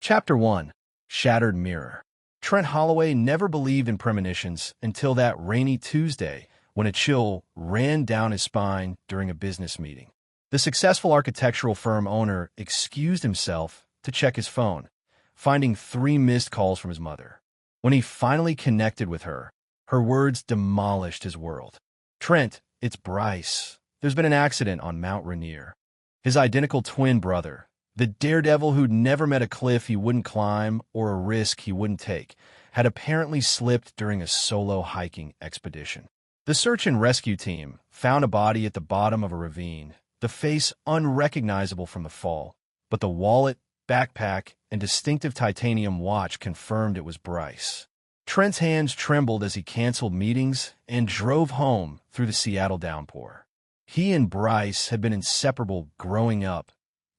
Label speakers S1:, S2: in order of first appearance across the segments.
S1: Chapter 1. Shattered Mirror. Trent Holloway never believed in premonitions until that rainy Tuesday when a chill ran down his spine during a business meeting. The successful architectural firm owner excused himself to check his phone, finding 3 missed calls from his mother. When he finally connected with her, her words demolished his world. "Trent, it's Bryce. There's been an accident on Mount Rainier." His identical twin brother, the daredevil who'd never met a cliff he wouldn't climb or a risk he wouldn't take, had apparently slipped during a solo hiking expedition. The search and rescue team found a body at the bottom of a ravine, the face unrecognizable from the fall, but the wallet, backpack, and distinctive titanium watch confirmed it was Bryce. Trent's hands trembled as he canceled meetings and drove home through the Seattle downpour. He and Bryce had been inseparable growing up,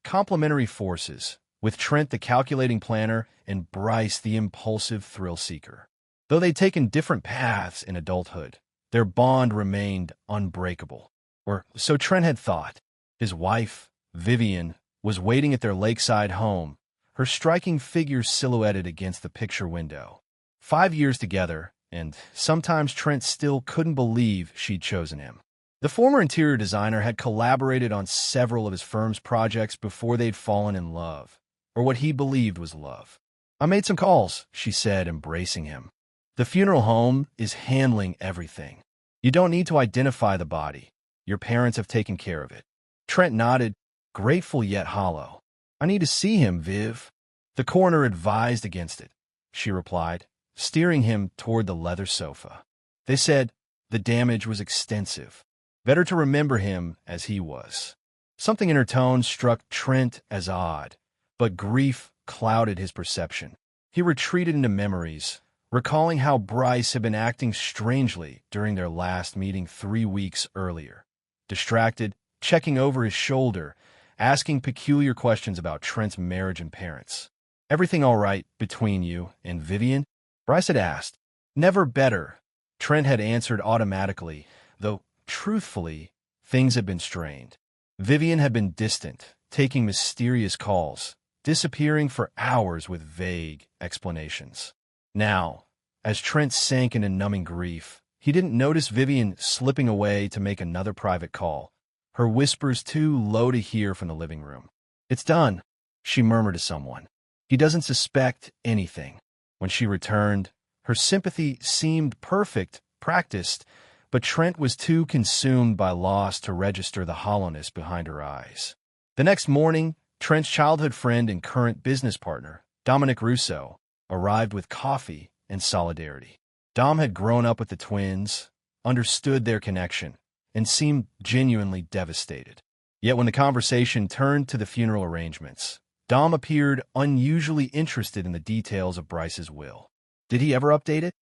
S1: complementary forces, with Trent the calculating planner and Bryce the impulsive thrill-seeker. Though they'd taken different paths in adulthood, their bond remained unbreakable. Or so Trent had thought. His wife, Vivian, was waiting at their lakeside home, her striking figure silhouetted against the picture window. 5 years together, and sometimes Trent still couldn't believe she'd chosen him. The former interior designer had collaborated on several of his firm's projects before they'd fallen in love, or what he believed was love. "I made some calls," she said, embracing him. "The funeral home is handling everything. You don't need to identify the body. Your parents have taken care of it." Trent nodded, grateful yet hollow. "I need to see him, Viv." "The coroner advised against it," she replied, steering him toward the leather sofa. "They said the damage was extensive. Better to remember him as he was." Something in her tone struck Trent as odd, but grief clouded his perception. He retreated into memories, recalling how Bryce had been acting strangely during their last meeting 3 weeks earlier. Distracted, checking over his shoulder, asking peculiar questions about Trent's marriage and parents. "Everything all right between you and Vivian?" Bryce had asked. "Never better," Trent had answered automatically, though, truthfully, things had been strained. Vivian had been distant, taking mysterious calls, disappearing for hours with vague explanations. Now, as Trent sank into numbing grief, he didn't notice Vivian slipping away to make another private call, her whispers too low to hear from the living room. "It's done," she murmured to someone. "He doesn't suspect anything." When she returned, her sympathy seemed perfect, practiced, but Trent was too consumed by loss to register the hollowness behind her eyes. The next morning, Trent's childhood friend and current business partner, Dominic Russo, arrived with coffee and solidarity. Dom had grown up with the twins, understood their connection, and seemed genuinely devastated. Yet when the conversation turned to the funeral arrangements, Dom appeared unusually interested in the details of Bryce's will. "Did he ever update it?"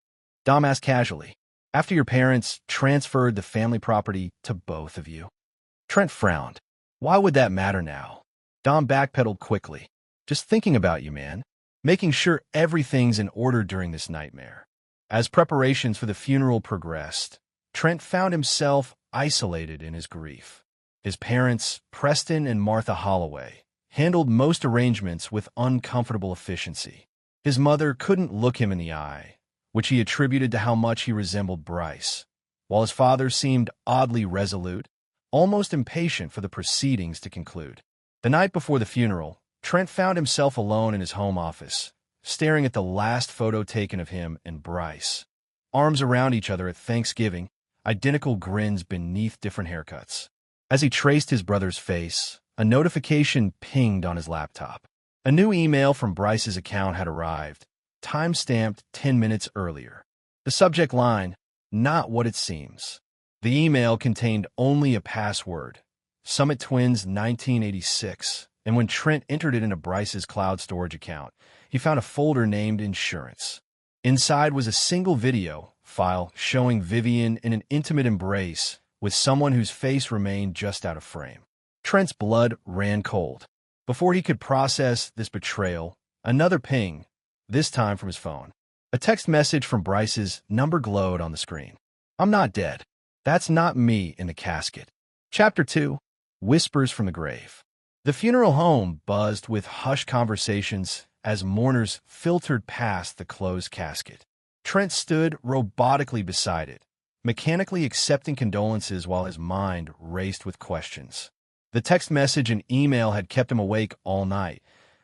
S1: Dom asked casually. "After your parents transferred the family property to both of you." Trent frowned. "Why would that matter now?" Dom backpedaled quickly. "Just thinking about you, man. Making sure everything's in order during this nightmare." As preparations for the funeral progressed, Trent found himself isolated in his grief. His parents, Preston and Martha Holloway, handled most arrangements with uncomfortable efficiency. His mother couldn't look him in the eye, which he attributed to how much he resembled Bryce, while his father seemed oddly resolute, almost impatient for the proceedings to conclude. The night before the funeral, Trent found himself alone in his home office, staring at the last photo taken of him and Bryce. Arms around each other at Thanksgiving, identical grins beneath different haircuts. As he traced his brother's face, a notification pinged on his laptop. A new email from Bryce's account had arrived, time-stamped 10 minutes earlier. The subject line, "Not what it seems." The email contained only a password, Summit Twins 1986, and when Trent entered it into Bryce's cloud storage account, he found a folder named Insurance. Inside was a single video file showing Vivian in an intimate embrace with someone whose face remained just out of frame. Trent's blood ran cold. Before he could process this betrayal, another ping, this time from his phone. A text message from Bryce's number glowed on the screen. "I'm not dead. That's not me in the casket." Chapter 2. Whispers from the Grave. The funeral home buzzed with hushed conversations as mourners filtered past the closed casket. Trent stood robotically beside it, mechanically accepting condolences while his mind raced with questions. The text message and email had kept him awake all night,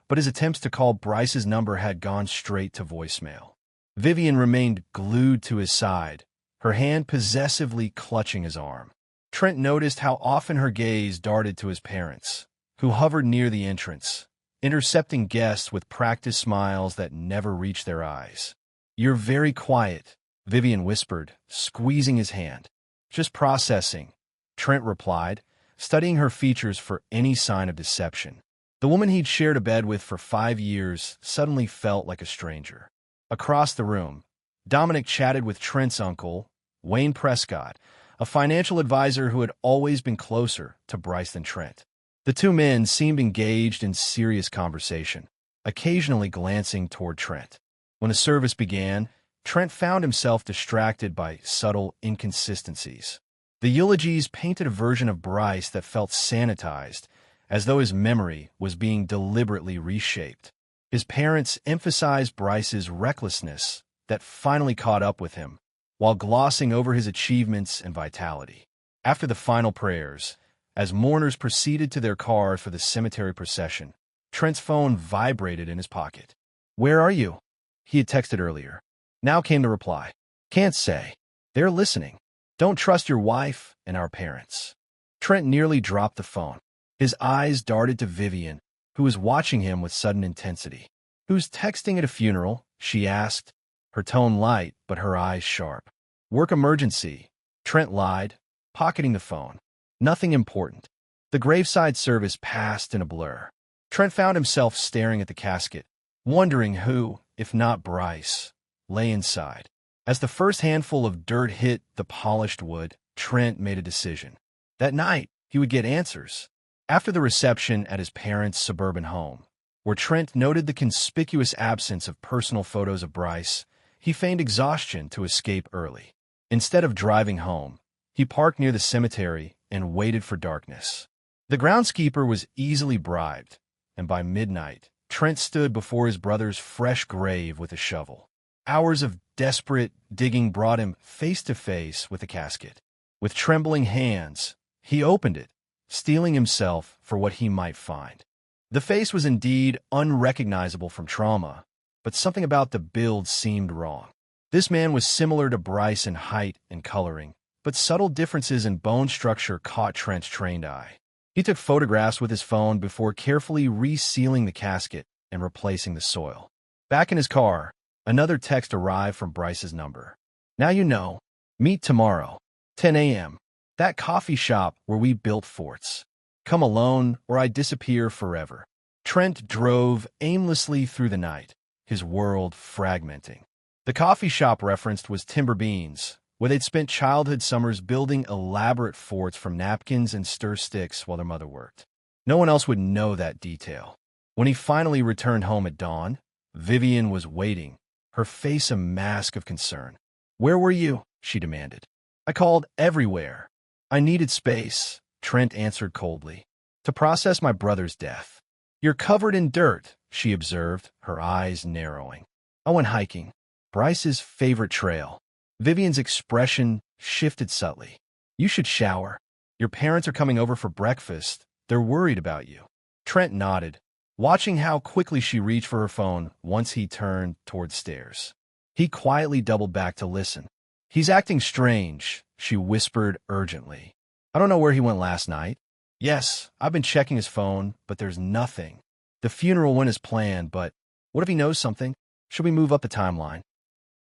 S1: but his attempts to call Bryce's number had gone straight to voicemail. Vivian remained glued to his side, her hand possessively clutching his arm. Trent noticed how often her gaze darted to his parents, who hovered near the entrance, intercepting guests with practiced smiles that never reached their eyes. "You're very quiet," Vivian whispered, squeezing his hand. "Just processing," Trent replied, studying her features for any sign of deception. The woman he'd shared a bed with for 5 years suddenly felt like a stranger. Across the room, Dominic chatted with Trent's uncle, Wayne Prescott, a financial advisor who had always been closer to Bryce than Trent. The two men seemed engaged in serious conversation, occasionally glancing toward Trent. When the service began, Trent found himself distracted by subtle inconsistencies. The eulogies painted a version of Bryce that felt sanitized, as though his memory was being deliberately reshaped. His parents emphasized Bryce's recklessness that finally caught up with him, while glossing over his achievements and vitality. After the final prayers, as mourners proceeded to their cars for the cemetery procession, Trent's phone vibrated in his pocket. "Where are you?" he had texted earlier. Now came the reply. "Can't say. They're listening. Don't trust your wife and our parents." Trent nearly dropped the phone. His eyes darted to Vivian, who was watching him with sudden intensity. "Who's texting at a funeral?" she asked, her tone light but her eyes sharp. "Work emergency," Trent lied, pocketing the phone. "Nothing important." The graveside service passed in a blur. Trent found himself staring at the casket, wondering who, if not Bryce, lay inside. As the first handful of dirt hit the polished wood, Trent made a decision. That night, he would get answers. After the reception at his parents' suburban home, where Trent noted the conspicuous absence of personal photos of Bryce, he feigned exhaustion to escape early. Instead of driving home, he parked near the cemetery and waited for darkness. The groundskeeper was easily bribed, and by midnight, Trent stood before his brother's fresh grave with a shovel. Hours of desperate digging brought him face to face with the casket. With trembling hands, he opened it, steeling himself for what he might find. The face was indeed unrecognizable from trauma, but something about the build seemed wrong. This man was similar to Bryce in height and coloring, but subtle differences in bone structure caught Trent's trained eye. He took photographs with his phone before carefully resealing the casket and replacing the soil. Back in his car, another text arrived from Bryce's number. "Now you know. Meet tomorrow, 10 a.m. That coffee shop where we built forts. Come alone or I disappear forever." Trent drove aimlessly through the night, his world fragmenting. The coffee shop referenced was Timber Beans, where they'd spent childhood summers building elaborate forts from napkins and stir sticks while their mother worked. No one else would know that detail. When he finally returned home at dawn, Vivian was waiting, her face a mask of concern. "Where were you?" she demanded. "I called everywhere. I needed space," Trent answered coldly, "to process my brother's death." "You're covered in dirt," she observed, her eyes narrowing. "I went hiking. Bryce's favorite trail." Vivian's expression shifted subtly. "You should shower. Your parents are coming over for breakfast. They're worried about you." Trent nodded, watching how quickly she reached for her phone once he turned toward stairs. He quietly doubled back to listen. "He's acting strange," she whispered urgently. "I don't know where he went last night. Yes, I've been checking his phone, but there's nothing. The funeral went as planned, but what if he knows something? Should we move up the timeline?"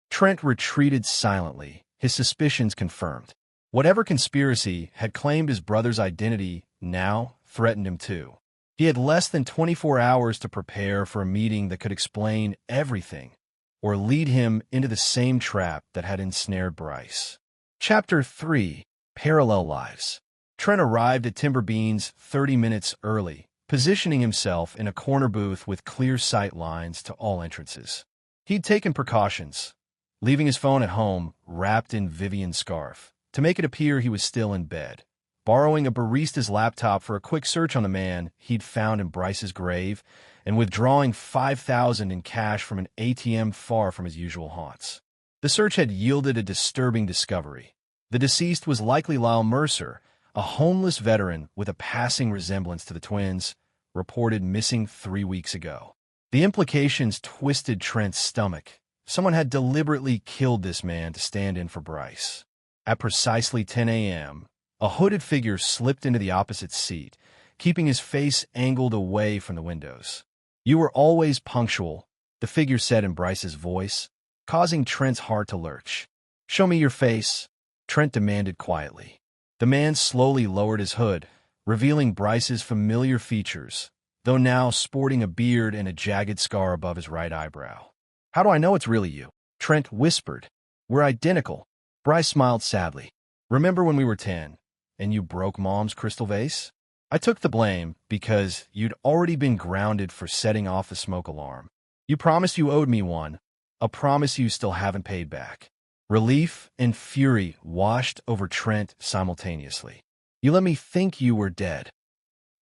S1: Trent retreated silently, his suspicions confirmed. Whatever conspiracy had claimed his brother's identity now threatened him too. He had less than 24 hours to prepare for a meeting that could explain everything, or lead him into the same trap that had ensnared Bryce. Chapter 3: Parallel Lives. Trent arrived at Timber Beans 30 minutes early, positioning himself in a corner booth with clear sight lines to all entrances. He'd taken precautions, leaving his phone at home wrapped in Vivian's scarf, to make it appear he was still in bed, borrowing a barista's laptop for a quick search on the man he'd found in Bryce's grave, and withdrawing $5,000 in cash from an ATM far from his usual haunts. The search had yielded a disturbing discovery. The deceased was likely Lyle Mercer, a homeless veteran with a passing resemblance to the twins, reported missing 3 weeks ago. The implications twisted Trent's stomach. Someone had deliberately killed this man to stand in for Bryce. At precisely 10 a.m., a hooded figure slipped into the opposite seat, keeping his face angled away from the windows. "You were always punctual," the figure said in Bryce's voice, causing Trent's heart to lurch. "Show me your face," Trent demanded quietly. The man slowly lowered his hood, revealing Bryce's familiar features, though now sporting a beard and a jagged scar above his right eyebrow. "How do I know it's really you?" Trent whispered. "We're identical." Bryce smiled sadly. "Remember when we were 10, and you broke Mom's crystal vase? I took the blame because you'd already been grounded for setting off the smoke alarm. You promised you owed me one, a promise you still haven't paid back." Relief and fury washed over Trent simultaneously. "You let me think you were dead."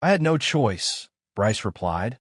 S1: "I had no choice," Bryce replied,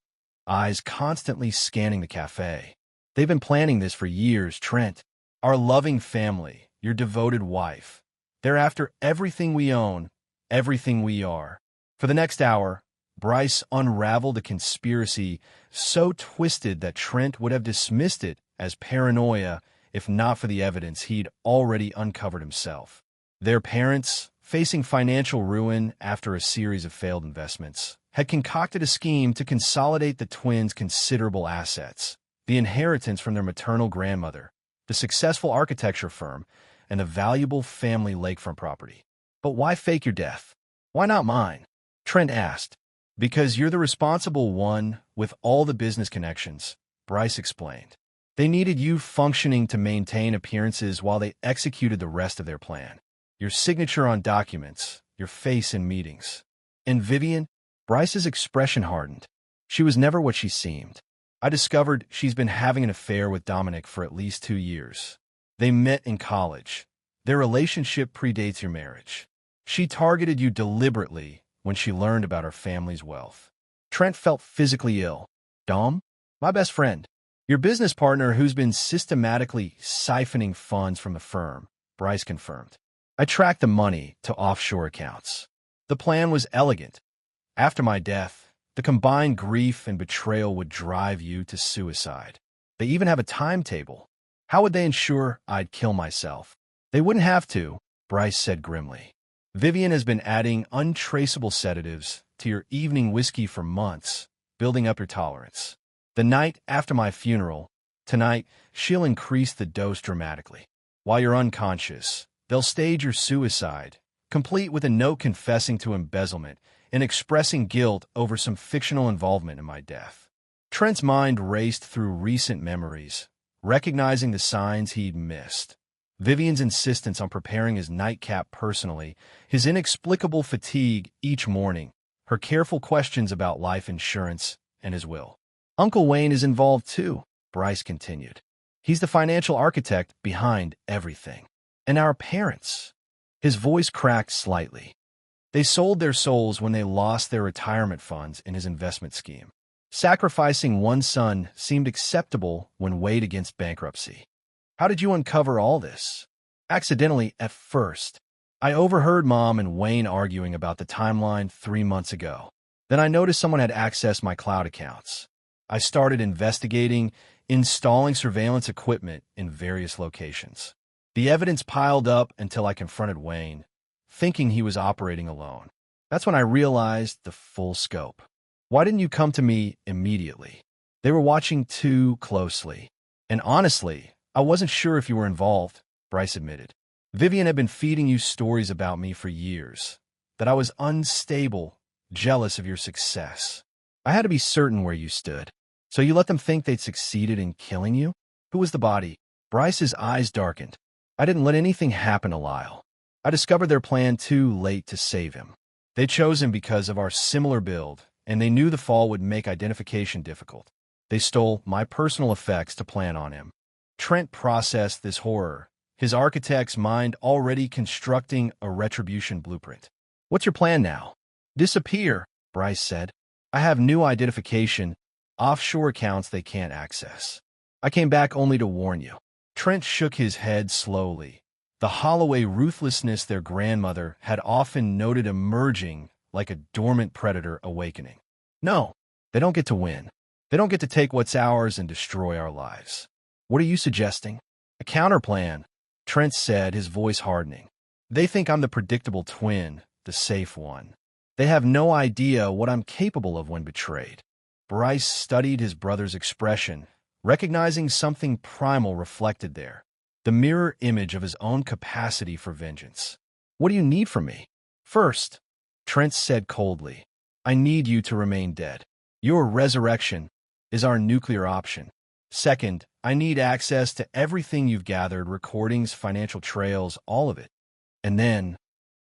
S1: eyes constantly scanning the cafe. "They've been planning this for years, Trent. Our loving family, your devoted wife. They're after everything we own, everything we are." For the next hour, Bryce unraveled a conspiracy so twisted that Trent would have dismissed it as paranoia if not for the evidence he'd already uncovered himself. Their parents, facing financial ruin after a series of failed investments, had concocted a scheme to consolidate the twins' considerable assets, the inheritance from their maternal grandmother, the successful architecture firm, and a valuable family lakefront property. "But why fake your death? Why not mine?" Trent asked. "Because you're the responsible one with all the business connections," Bryce explained. "They needed you functioning to maintain appearances while they executed the rest of their plan. Your signature on documents, your face in meetings." And Vivian? Bryce's expression hardened. "She was never what she seemed. I discovered she's been having an affair with Dominic for at least 2 years. They met in college. Their relationship predates your marriage. She targeted you deliberately when she learned about our family's wealth." Trent felt physically ill. "Dom? My best friend. Your business partner who's been systematically siphoning funds from the firm," Bryce confirmed. "I tracked the money to offshore accounts. The plan was elegant. After my death, the combined grief and betrayal would drive you to suicide. They even have a timetable. How would they ensure I'd kill myself?" "They wouldn't have to," Bryce said grimly. "Vivian has been adding untraceable sedatives to your evening whiskey for months, building up your tolerance. The night after my funeral, tonight, she'll increase the dose dramatically. While you're unconscious, they'll stage your suicide, complete with a note confessing to embezzlement and expressing guilt over some fictional involvement in my death." Trent's mind raced through recent memories, recognizing the signs he'd missed. Vivian's insistence on preparing his nightcap personally, his inexplicable fatigue each morning, her careful questions about life insurance, and his will. "Uncle Wayne is involved too," Bryce continued. "He's the financial architect behind everything. And our parents." His voice cracked slightly. "They sold their souls when they lost their retirement funds in his investment scheme. Sacrificing one son seemed acceptable when weighed against bankruptcy." "How did you uncover all this?" "Accidentally at first. I overheard Mom and Wayne arguing about the timeline 3 months ago. Then I noticed someone had accessed my cloud accounts. I started investigating, installing surveillance equipment in various locations. The evidence piled up until I confronted Wayne, thinking he was operating alone. That's when I realized the full scope." "Why didn't you come to me immediately?" "They were watching too closely. And honestly, I wasn't sure if you were involved," Bryce admitted. "Vivian had been feeding you stories about me for years, that I was unstable, jealous of your success. I had to be certain where you stood. So you let them think they'd succeeded in killing you?" "Who was the body?" Bryce's eyes darkened. "I didn't let anything happen to Lyle. I discovered their plan too late to save him. They chose him because of our similar build, and they knew the fall would make identification difficult. They stole my personal effects to plan on him." Trent processed this horror, his architect's mind already constructing a retribution blueprint. "What's your plan now?" "Disappear," Bryce said. "I have new identification, offshore accounts they can't access. I came back only to warn you. Trent shook his head slowly. The Holloway ruthlessness their grandmother had often noted emerging like a dormant predator awakening. No, they don't get to win. They don't get to take what's ours and destroy our lives. What are you suggesting? A counterplan, Trent said, his voice hardening. They think I'm the predictable twin, the safe one. They have no idea what I'm capable of when betrayed. Bryce studied his brother's expression, recognizing something primal reflected there, the mirror image of his own capacity for vengeance. What do you need from me? First, Trent said coldly, I need you to remain dead. Your resurrection is our nuclear option. Second, I need access to everything you've gathered, recordings, financial trails, all of it. And then,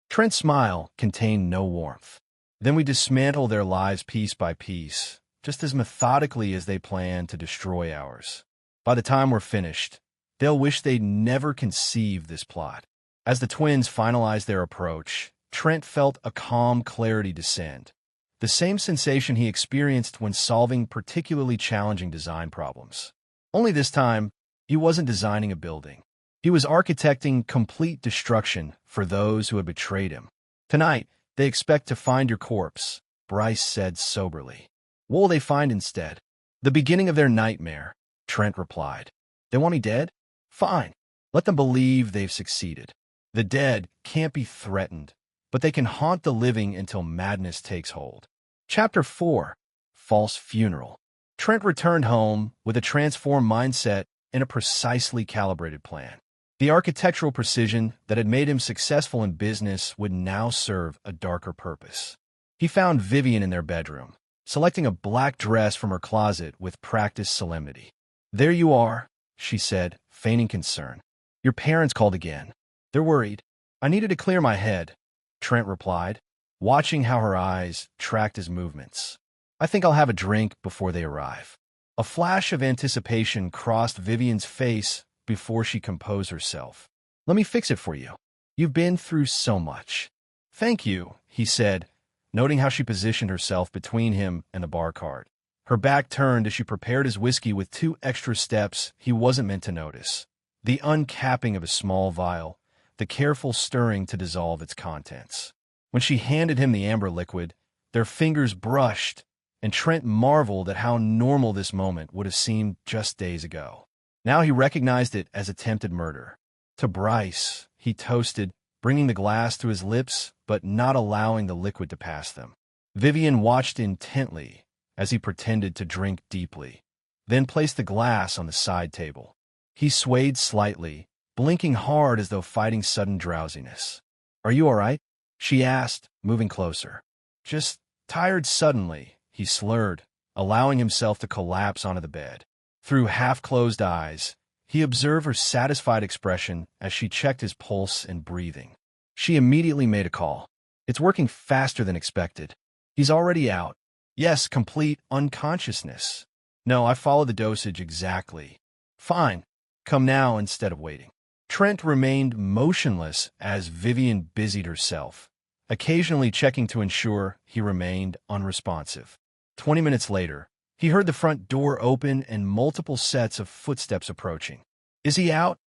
S1: Trent's smile contained no warmth. Then we dismantle their lives piece by piece, just as methodically as they plan to destroy ours. By the time we're finished, they'll wish they'd never conceived this plot. As the twins finalized their approach, Trent felt a calm clarity descend, the same sensation he experienced when solving particularly challenging design problems. Only this time, he wasn't designing a building. He was architecting complete destruction for those who had betrayed him. Tonight, they expect to find your corpse, Bryce said soberly. What will they find instead? The beginning of their nightmare, Trent replied. They want me dead? Fine. Let them believe they've succeeded. The dead can't be threatened, but they can haunt the living until madness takes hold. Chapter 4. False Funeral. Trent returned home with a transformed mindset and a precisely calibrated plan. The architectural precision that had made him successful in business would now serve a darker purpose. He found Vivian in their bedroom, selecting a black dress from her closet with practiced solemnity. There you are, she said, feigning concern. Your parents called again. They're worried. I needed to clear my head, Trent replied, watching how her eyes tracked his movements. I think I'll have a drink before they arrive. A flash of anticipation crossed Vivian's face before she composed herself. Let me fix it for you. You've been through so much. Thank you, he said, noting how she positioned herself between him and the bar cart. Her back turned as she prepared his whiskey with 2 extra steps he wasn't meant to notice. The uncapping of a small vial, the careful stirring to dissolve its contents. When she handed him the amber liquid, their fingers brushed, and Trent marveled at how normal this moment would have seemed just days ago. Now he recognized it as attempted murder. To Bryce, he toasted, bringing the glass to his lips but not allowing the liquid to pass them. Vivian watched intently as he pretended to drink deeply, then placed the glass on the side table. He swayed slightly, blinking hard as though fighting sudden drowsiness. Are you all right? She asked, moving closer. Just tired suddenly, he slurred, allowing himself to collapse onto the bed. Through half-closed eyes, he observed her satisfied expression as she checked his pulse and breathing. She immediately made a call. It's working faster than expected. He's already out. Yes, complete unconsciousness. No, I followed the dosage exactly. Fine. Come now instead of waiting. Trent remained motionless as Vivian busied herself, occasionally checking to ensure he remained unresponsive. 20 minutes later, he heard the front door open and multiple sets of footsteps approaching. Is he out?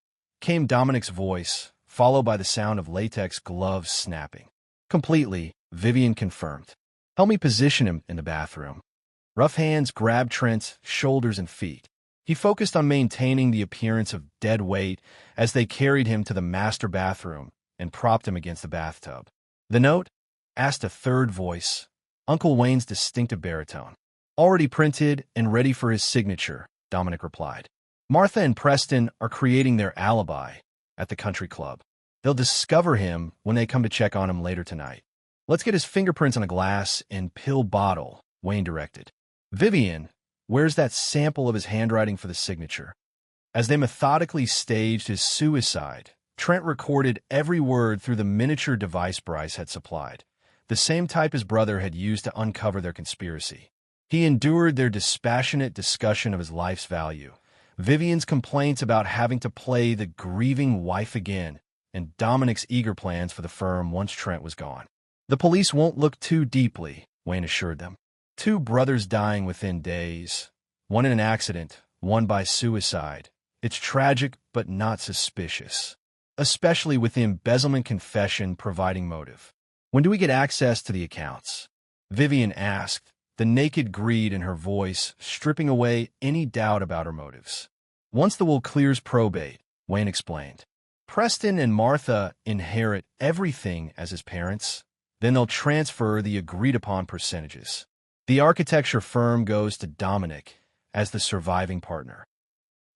S1: Came Dominic's voice, followed by the sound of latex gloves snapping. Completely, Vivian confirmed. Help me position him in the bathroom. Rough hands grabbed Trent's shoulders and feet. He focused on maintaining the appearance of dead weight as they carried him to the master bathroom and propped him against the bathtub. The note? Asked a third voice, Uncle Wayne's distinctive baritone. Already printed and ready for his signature, Dominic replied. Martha and Preston are creating their alibi at the country club. They'll discover him when they come to check on him later tonight. Let's get his fingerprints on a glass and pill bottle, Wayne directed. Vivian, where's that sample of his handwriting for the signature? As they methodically staged his suicide, Trent recorded every word through the miniature device Bryce had supplied, the same type his brother had used to uncover their conspiracy. He endured their dispassionate discussion of his life's value, Vivian's complaints about having to play the grieving wife again, and Dominic's eager plans for the firm once Trent was gone. The police won't look too deeply, Wayne assured them. 2 brothers dying within days, One in an accident, one by suicide. It's tragic, but not suspicious, especially with the embezzlement confession providing motive. When do we get access to the accounts? Vivian asked, the naked greed in her voice stripping away any doubt about her motives. Once the will clears probate, Wayne explained. Preston and Martha inherit everything as his parents, then they'll transfer the agreed-upon percentages. The architecture firm goes to Dominic as the surviving partner.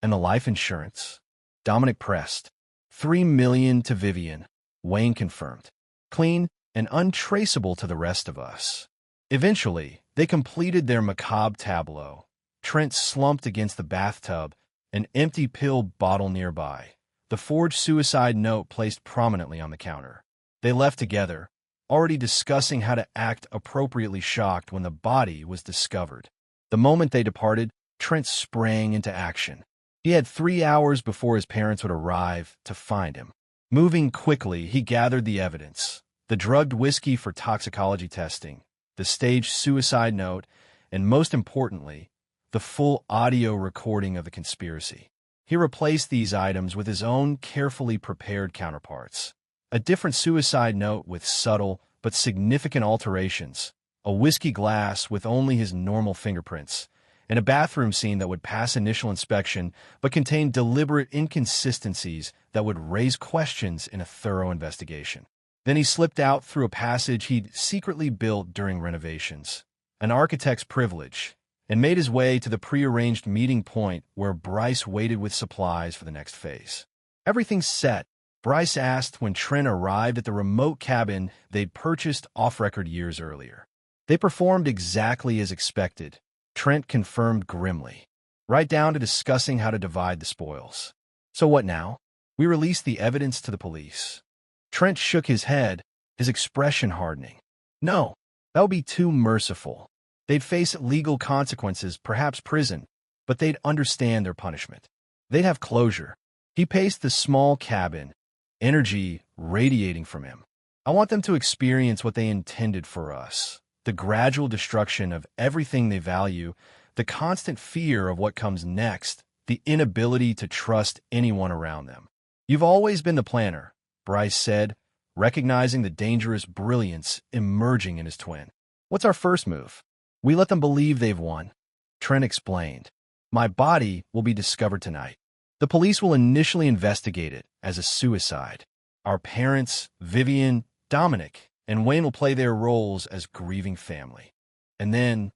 S1: And the life insurance? Dominic pressed. $3 million to Vivian, Wayne confirmed. Clean and untraceable to the rest of us. Eventually, they completed their macabre tableau. Trent slumped against the bathtub, an empty pill bottle nearby, the forged suicide note placed prominently on the counter. They left together, already discussing how to act appropriately shocked when the body was discovered. The moment they departed, Trent sprang into action. He had 3 hours before his parents would arrive to find him. Moving quickly, he gathered the evidence, the drugged whiskey for toxicology testing, the staged suicide note, and most importantly, the full audio recording of the conspiracy. He replaced these items with his own carefully prepared counterparts. A different suicide note with subtle but significant alterations, a whiskey glass with only his normal fingerprints, and a bathroom scene that would pass initial inspection but contain deliberate inconsistencies that would raise questions in a thorough investigation. Then he slipped out through a passage he'd secretly built during renovations, an architect's privilege, and made his way to the prearranged meeting point where Bryce waited with supplies for the next phase. "Everything's set," Bryce asked when Trent arrived at the remote cabin they'd purchased off-record years earlier. They performed exactly as expected, Trent confirmed grimly, right down to discussing how to divide the spoils. "So what now? We released the evidence to the police." Trent shook his head, his expression hardening. "No, that would be too merciful. They'd face legal consequences, perhaps prison, but they'd understand their punishment. They'd have closure." He paced the small cabin, energy radiating from him. "I want them to experience what they intended for us, the gradual destruction of everything they value, the constant fear of what comes next, the inability to trust anyone around them." "You've always been the planner," Bryce said, recognizing the dangerous brilliance emerging in his twin. "What's our first move?" "We let them believe they've won," Trent explained. "My body will be discovered tonight. The police will initially investigate it as a suicide. Our parents, Vivian, Dominic, and Wayne will play their roles as grieving family. And then,"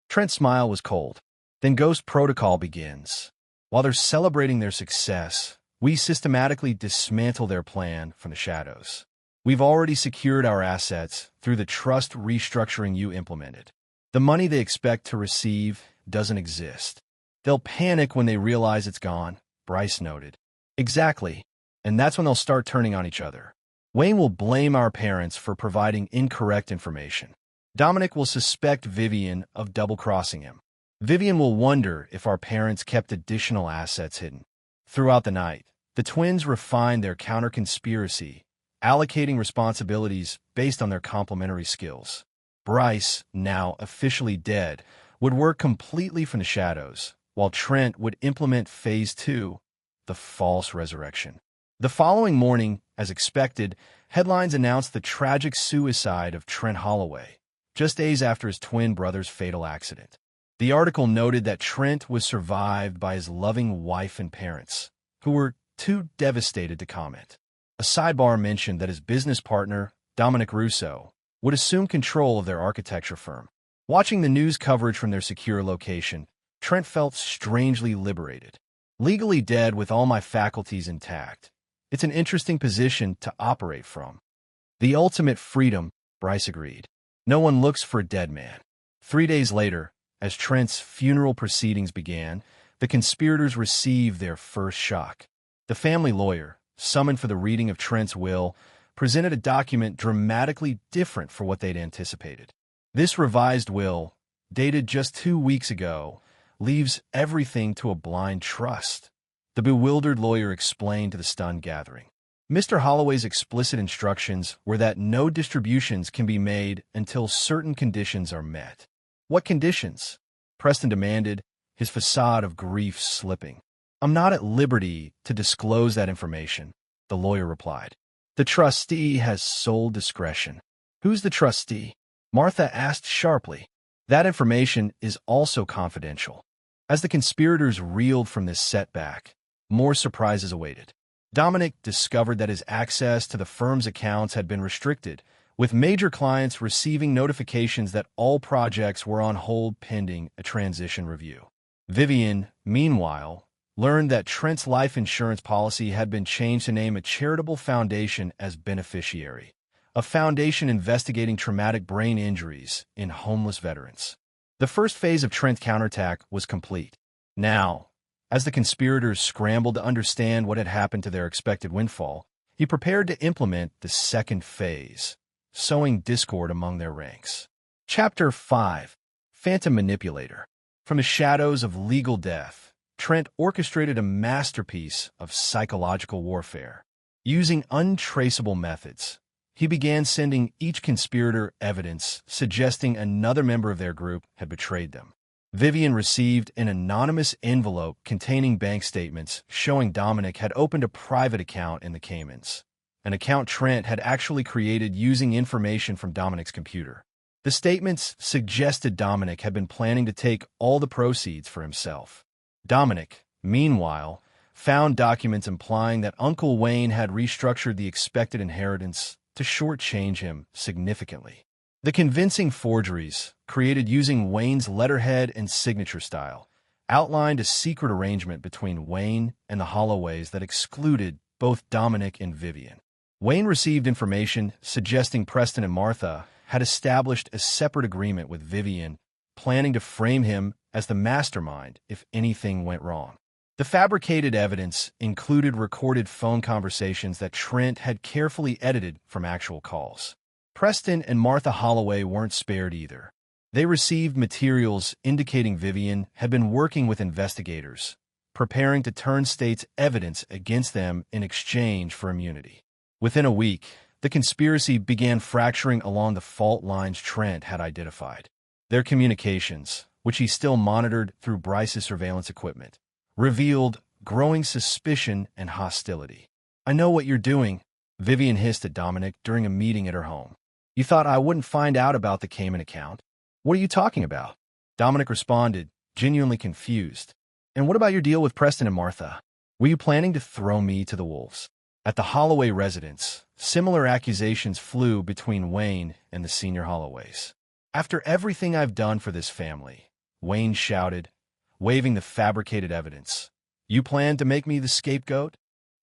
S1: Trent's smile was cold, "then Ghost Protocol begins. While they're celebrating their success, we systematically dismantle their plan from the shadows. We've already secured our assets through the trust restructuring you implemented. The money they expect to receive doesn't exist. They'll panic when they realize it's gone," Bryce noted. "Exactly. And that's when they'll start turning on each other. Wayne will blame our parents for providing incorrect information. Dominic will suspect Vivian of double-crossing him. Vivian will wonder if our parents kept additional assets hidden." Throughout the night, the twins refined their counter-conspiracy, allocating responsibilities based on their complementary skills. Bryce, now officially dead, would work completely from the shadows, while Trent would implement Phase 2, the false resurrection. The following morning, as expected, headlines announced the tragic suicide of Trent Holloway, just days after his twin brother's fatal accident. The article noted that Trent was survived by his loving wife and parents, who were too devastated to comment. A sidebar mentioned that his business partner, Dominic Russo, would assume control of their architecture firm. Watching the news coverage from their secure location, Trent felt strangely liberated. "Legally dead with all my faculties intact. It's an interesting position to operate from." "The ultimate freedom," Bryce agreed. "No one looks for a dead man." 3 days later, as Trent's funeral proceedings began, the conspirators received their first shock. The family lawyer, summoned for the reading of Trent's will, presented a document dramatically different from what they'd anticipated. This revised will, dated just 2 weeks ago, leaves everything to a blind trust, the bewildered lawyer explained to the stunned gathering. Mr. Holloway's explicit instructions were that no distributions can be made until certain conditions are met. "What conditions?" Preston demanded, his facade of grief slipping. "I'm not at liberty to disclose that information," the lawyer replied. "The trustee has sole discretion." "Who's the trustee?" Martha asked sharply. "That information is also confidential." As the conspirators reeled from this setback, more surprises awaited. Dominic discovered that his access to the firm's accounts had been restricted, with major clients receiving notifications that all projects were on hold pending a transition review. Vivian, meanwhile, learned that Trent's life insurance policy had been changed to name a charitable foundation as beneficiary, a foundation investigating traumatic brain injuries in homeless veterans. The first phase of Trent's counterattack was complete. Now, as the conspirators scrambled to understand what had happened to their expected windfall, he prepared to implement the second phase, sowing discord among their ranks. Chapter 5. Phantom Manipulator. From the shadows of legal death, Trent orchestrated a masterpiece of psychological warfare. Using untraceable methods, he began sending each conspirator evidence suggesting another member of their group had betrayed them. Vivian received an anonymous envelope containing bank statements showing Dominic had opened a private account in the Caymans, an account Trent had actually created using information from Dominic's computer. The statements suggested Dominic had been planning to take all the proceeds for himself. Dominic, meanwhile, found documents implying that Uncle Wayne had restructured the expected inheritance to shortchange him significantly. The convincing forgeries, created using Wayne's letterhead and signature style, outlined a secret arrangement between Wayne and the Holloways that excluded both Dominic and Vivian. Wayne received information suggesting Preston and Martha had established a separate agreement with Vivian, planning to frame him as the mastermind if anything went wrong. The fabricated evidence included recorded phone conversations that Trent had carefully edited from actual calls. Preston and Martha Holloway weren't spared either. They received materials indicating Vivian had been working with investigators, preparing to turn state's evidence against them in exchange for immunity. Within a week, the conspiracy began fracturing along the fault lines Trent had identified. Their communications, which he still monitored through Bryce's surveillance equipment, revealed growing suspicion and hostility. "I know what you're doing," Vivian hissed at Dominic during a meeting at her home. "You thought I wouldn't find out about the Cayman account? What are you talking about?" Dominic responded, genuinely confused. "And what about your deal with Preston and Martha? Were you planning to throw me to the wolves?" At the Holloway residence, similar accusations flew between Wayne and the senior Holloways. "After everything I've done for this family," Wayne shouted, waving the fabricated evidence, "you plan to make me the scapegoat?"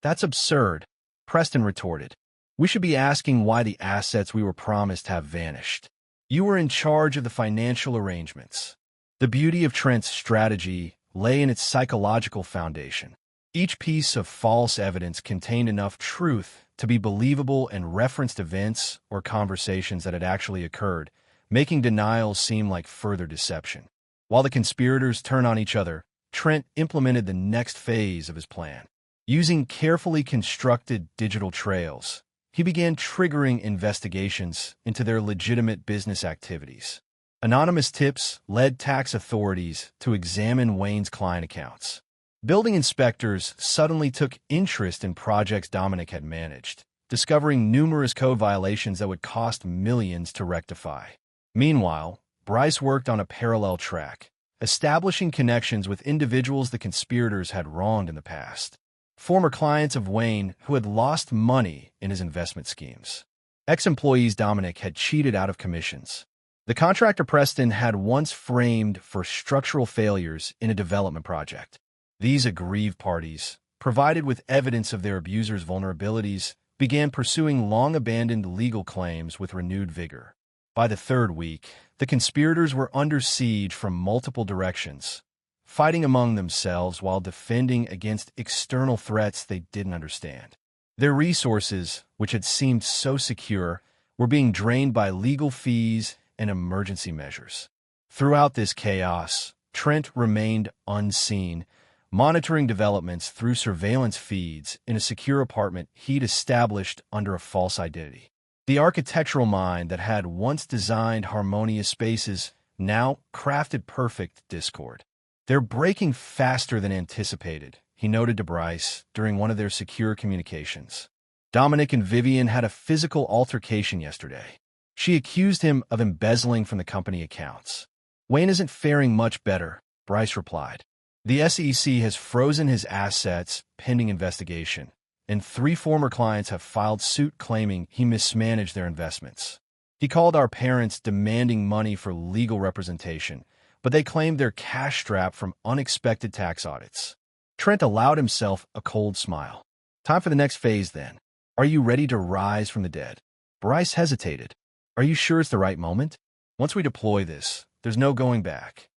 S1: "That's absurd," Preston retorted. "We should be asking why the assets we were promised have vanished. You were in charge of the financial arrangements." The beauty of Trent's strategy lay in its psychological foundation. Each piece of false evidence contained enough truth to be believable and referenced events or conversations that had actually occurred, making denial seem like further deception. While the conspirators turned on each other, Trent implemented the next phase of his plan. Using carefully constructed digital trails, he began triggering investigations into their legitimate business activities. Anonymous tips led tax authorities to examine Wayne's client accounts. Building inspectors suddenly took interest in projects Dominic had managed, discovering numerous code violations that would cost millions to rectify. Meanwhile, Bryce worked on a parallel track, establishing connections with individuals the conspirators had wronged in the past. Former clients of Wayne who had lost money in his investment schemes. Ex-employees Dominic had cheated out of commissions. The contractor Preston had once framed for structural failures in a development project. These aggrieved parties, provided with evidence of their abusers' vulnerabilities, began pursuing long-abandoned legal claims with renewed vigor. By the third week, the conspirators were under siege from multiple directions, fighting among themselves while defending against external threats they didn't understand. Their resources, which had seemed so secure, were being drained by legal fees and emergency measures. Throughout this chaos, Trent remained unseen, monitoring developments through surveillance feeds in a secure apartment he'd established under a false identity. The architectural mind that had once designed harmonious spaces now crafted perfect discord. They're breaking faster than anticipated, he noted to Bryce during one of their secure communications. Dominic and Vivian had a physical altercation yesterday. She accused him of embezzling from the company accounts. Wayne isn't faring much better, Bryce replied. The SEC has frozen his assets pending investigation, and 3 former clients have filed suit claiming he mismanaged their investments. He called our parents demanding money for legal representation, but they claimed they're cash-strapped from unexpected tax audits. Trent allowed himself a cold smile. Time for the next phase, then. Are you ready to rise from the dead? Bryce hesitated. Are you sure it's the right moment? Once we deploy this, there's no going back.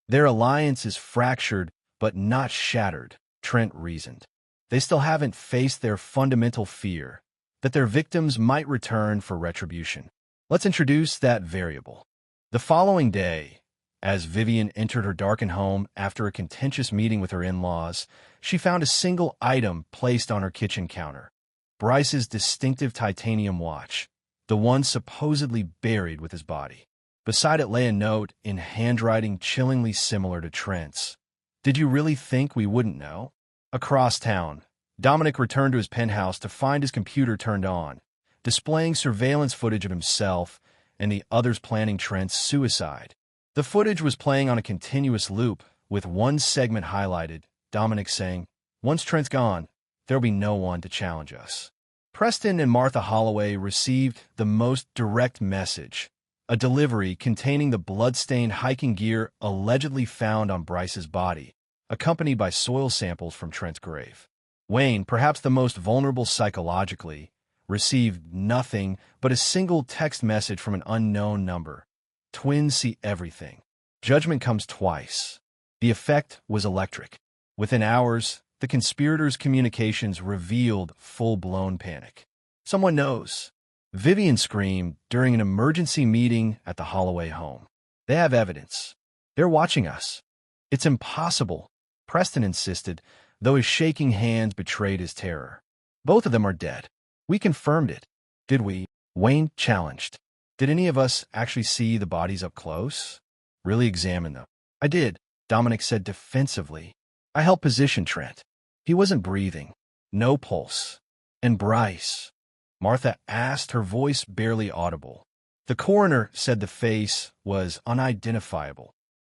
S1: Their alliance is fractured, but not shattered, Trent reasoned. They still haven't faced their fundamental fear, that their victims might return for retribution. Let's introduce that variable. The following day, as Vivian entered her darkened home after a contentious meeting with her in-laws, she found a single item placed on her kitchen counter. Bryce's distinctive titanium watch, the one supposedly buried with his body. Beside it lay a note in handwriting chillingly similar to Trent's. Did you really think we wouldn't know? Across town, Dominic returned to his penthouse to find his computer turned on, displaying surveillance footage of himself and the others planning Trent's suicide. The footage was playing on a continuous loop, with one segment highlighted, Dominic saying, "Once Trent's gone, there'll be no one to challenge us." Preston and Martha Holloway received the most direct message, a delivery containing the blood-stained hiking gear allegedly found on Bryce's body, accompanied by soil samples from Trent's grave. Wayne, perhaps the most vulnerable psychologically, received nothing but a single text message from an unknown number. Twins see everything. Judgment comes twice. The effect was electric. Within hours, the conspirators' communications revealed full-blown panic. Someone knows. Vivian screamed during an emergency meeting at the Holloway home. They have evidence. They're watching us. It's impossible, Preston insisted, though his shaking hands betrayed his terror. Both of them are dead. We confirmed it. Did we? Wayne challenged. Did any of us actually see the bodies up close? Really examine them. I did, Dominic said defensively. I helped position Trent. He wasn't breathing. No pulse. And Bryce? Martha asked, her voice barely audible. The coroner said the face was unidentifiable.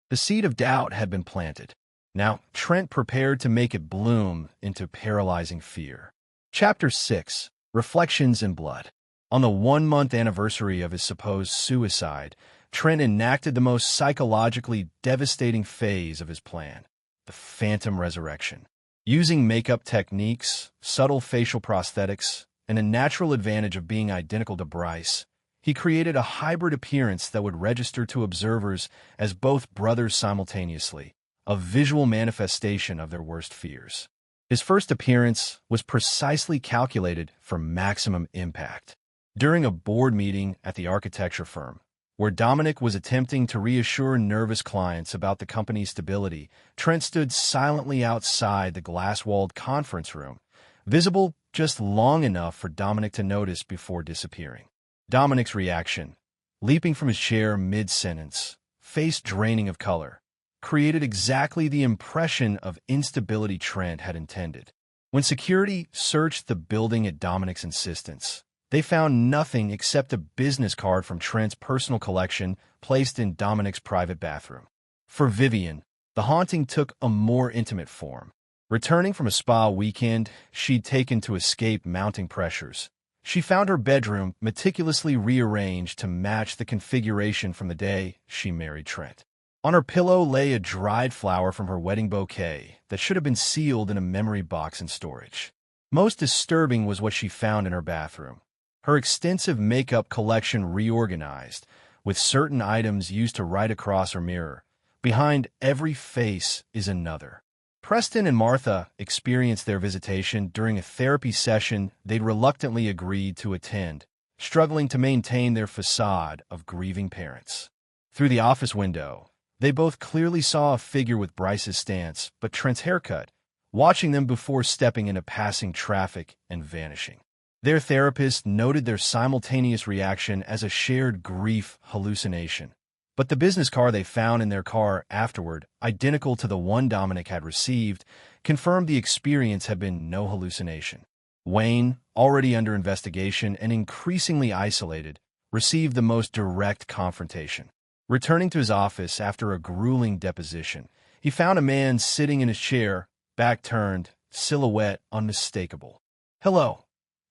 S1: The seed of doubt had been planted. Now, Trent prepared to make it bloom into paralyzing fear. Chapter 6. Reflections in Blood. On the 1-month anniversary of his supposed suicide, Trent enacted the most psychologically devastating phase of his plan, the phantom resurrection. Using makeup techniques, subtle facial prosthetics, and a natural advantage of being identical to Bryce, he created a hybrid appearance that would register to observers as both brothers simultaneously, a visual manifestation of their worst fears. His first appearance was precisely calculated for maximum impact. During a board meeting at the architecture firm, where Dominic was attempting to reassure nervous clients about the company's stability, Trent stood silently outside the glass-walled conference room, visible just long enough for Dominic to notice before disappearing. Dominic's reaction, leaping from his chair mid-sentence, face draining of color, created exactly the impression of instability Trent had intended. When security searched the building at Dominic's insistence, they found nothing except a business card from Trent's personal collection placed in Dominic's private bathroom. For Vivian, the haunting took a more intimate form. Returning from a spa weekend she'd taken to escape mounting pressures, she found her bedroom meticulously rearranged to match the configuration from the day she married Trent. On her pillow lay a dried flower from her wedding bouquet that should have been sealed in a memory box in storage. Most disturbing was what she found in her bathroom. Her extensive makeup collection reorganized, with certain items used to write across her mirror. Behind every face is another. Preston and Martha experienced their visitation during a therapy session they'd reluctantly agreed to attend, struggling to maintain their facade of grieving parents. Through the office window, they both clearly saw a figure with Bryce's stance but Trent's haircut, watching them before stepping into passing traffic and vanishing. Their therapist noted their simultaneous reaction as a shared grief hallucination. But the business card they found in their car afterward, identical to the one Dominic had received, confirmed the experience had been no hallucination. Wayne, already under investigation and increasingly isolated, received the most direct confrontation. Returning to his office after a grueling deposition, he found a man sitting in his chair, back turned, silhouette unmistakable. "Hello,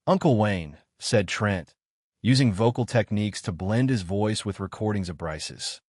S1: Uncle Wayne," said Trent, using vocal techniques to blend his voice with recordings of Bryce's.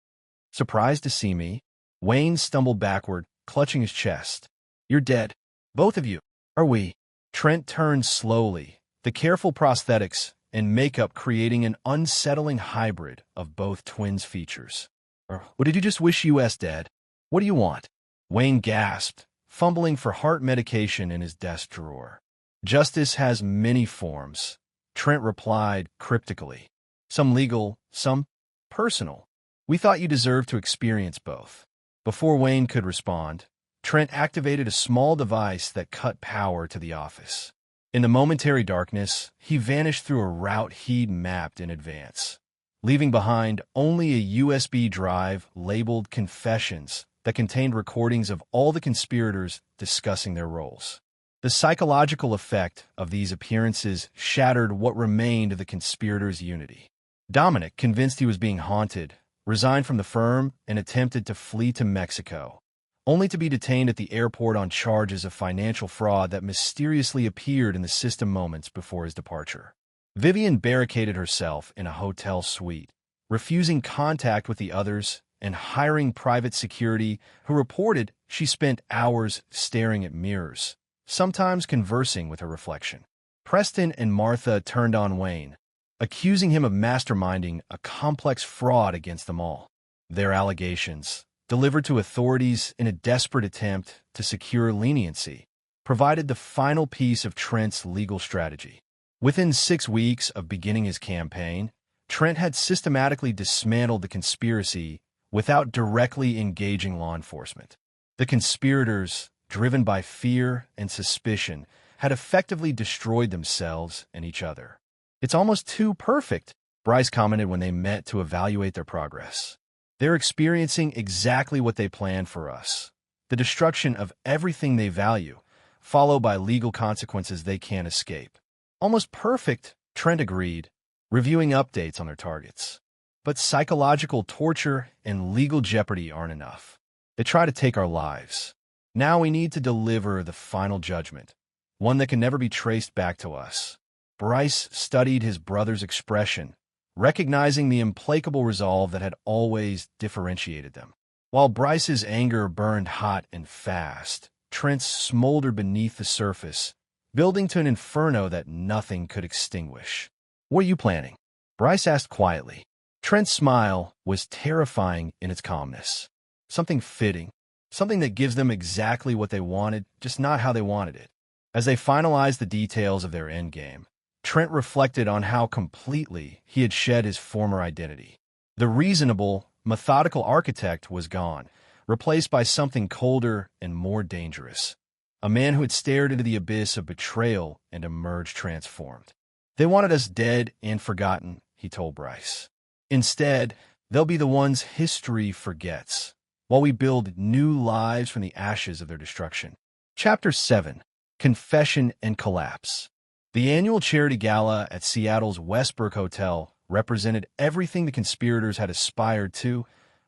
S1: "Surprised to see me?" Wayne stumbled backward, clutching his chest. "You're dead. Both of you. Are we?" Trent turned slowly, the careful prosthetics and makeup creating an unsettling hybrid of both twins' features. "Or did you just wish you was dead? What do you want?" Wayne gasped, fumbling for heart medication in his desk drawer. "Justice has many forms," Trent replied cryptically. "Some legal, some personal. We thought you deserved to experience both." Before Wayne could respond, Trent activated a small device that cut power to the office. In the momentary darkness, he vanished through a route he'd mapped in advance, leaving behind only a USB drive labeled Confessions that contained recordings of all the conspirators discussing their roles. The psychological effect of these appearances shattered what remained of the conspirators' unity. Dominic, convinced he was being haunted, resigned from the firm and attempted to flee to Mexico, only to be detained at the airport on charges of financial fraud that mysteriously appeared in the system moments before his departure. Vivian barricaded herself in a hotel suite, refusing contact with the others and hiring private security who reported she spent hours staring at mirrors, sometimes conversing with her reflection. Preston and Martha turned on Wayne, accusing him of masterminding a complex fraud against them all. Their allegations, delivered to authorities in a desperate attempt to secure leniency, provided the final piece of Trent's legal strategy. Within 6 weeks of beginning his campaign, Trent had systematically dismantled the conspiracy without directly engaging law enforcement. The conspirators, driven by fear and suspicion, had effectively destroyed themselves and each other. "It's almost too perfect," Bryce commented when they met to evaluate their progress. "They're experiencing exactly what they planned for us. The destruction of everything they value, followed by legal consequences they can't escape." "Almost perfect," Trent agreed, reviewing updates on their targets. "But psychological torture and legal jeopardy aren't enough. They try to take our lives. Now we need to deliver the final judgment, one that can never be traced back to us." Bryce studied his brother's expression, recognizing the implacable resolve that had always differentiated them. While Bryce's anger burned hot and fast, Trent's smoldered beneath the surface, building to an inferno that nothing could extinguish. "What are you planning?" Bryce asked quietly. Trent's smile was terrifying in its calmness. "Something fitting, something that gives them exactly what they wanted, just not how they wanted it." As they finalized the details of their endgame, Trent reflected on how completely he had shed his former identity. The reasonable, methodical architect was gone, replaced by something colder and more dangerous. A man who had stared into the abyss of betrayal and emerged transformed. "They wanted us dead and forgotten," he told Bryce. "Instead, they'll be the ones history forgets, while we build new lives from the ashes of their destruction." Chapter 7. Confession and Collapse. The annual charity gala at Seattle's Westbrook Hotel represented everything the conspirators had aspired to: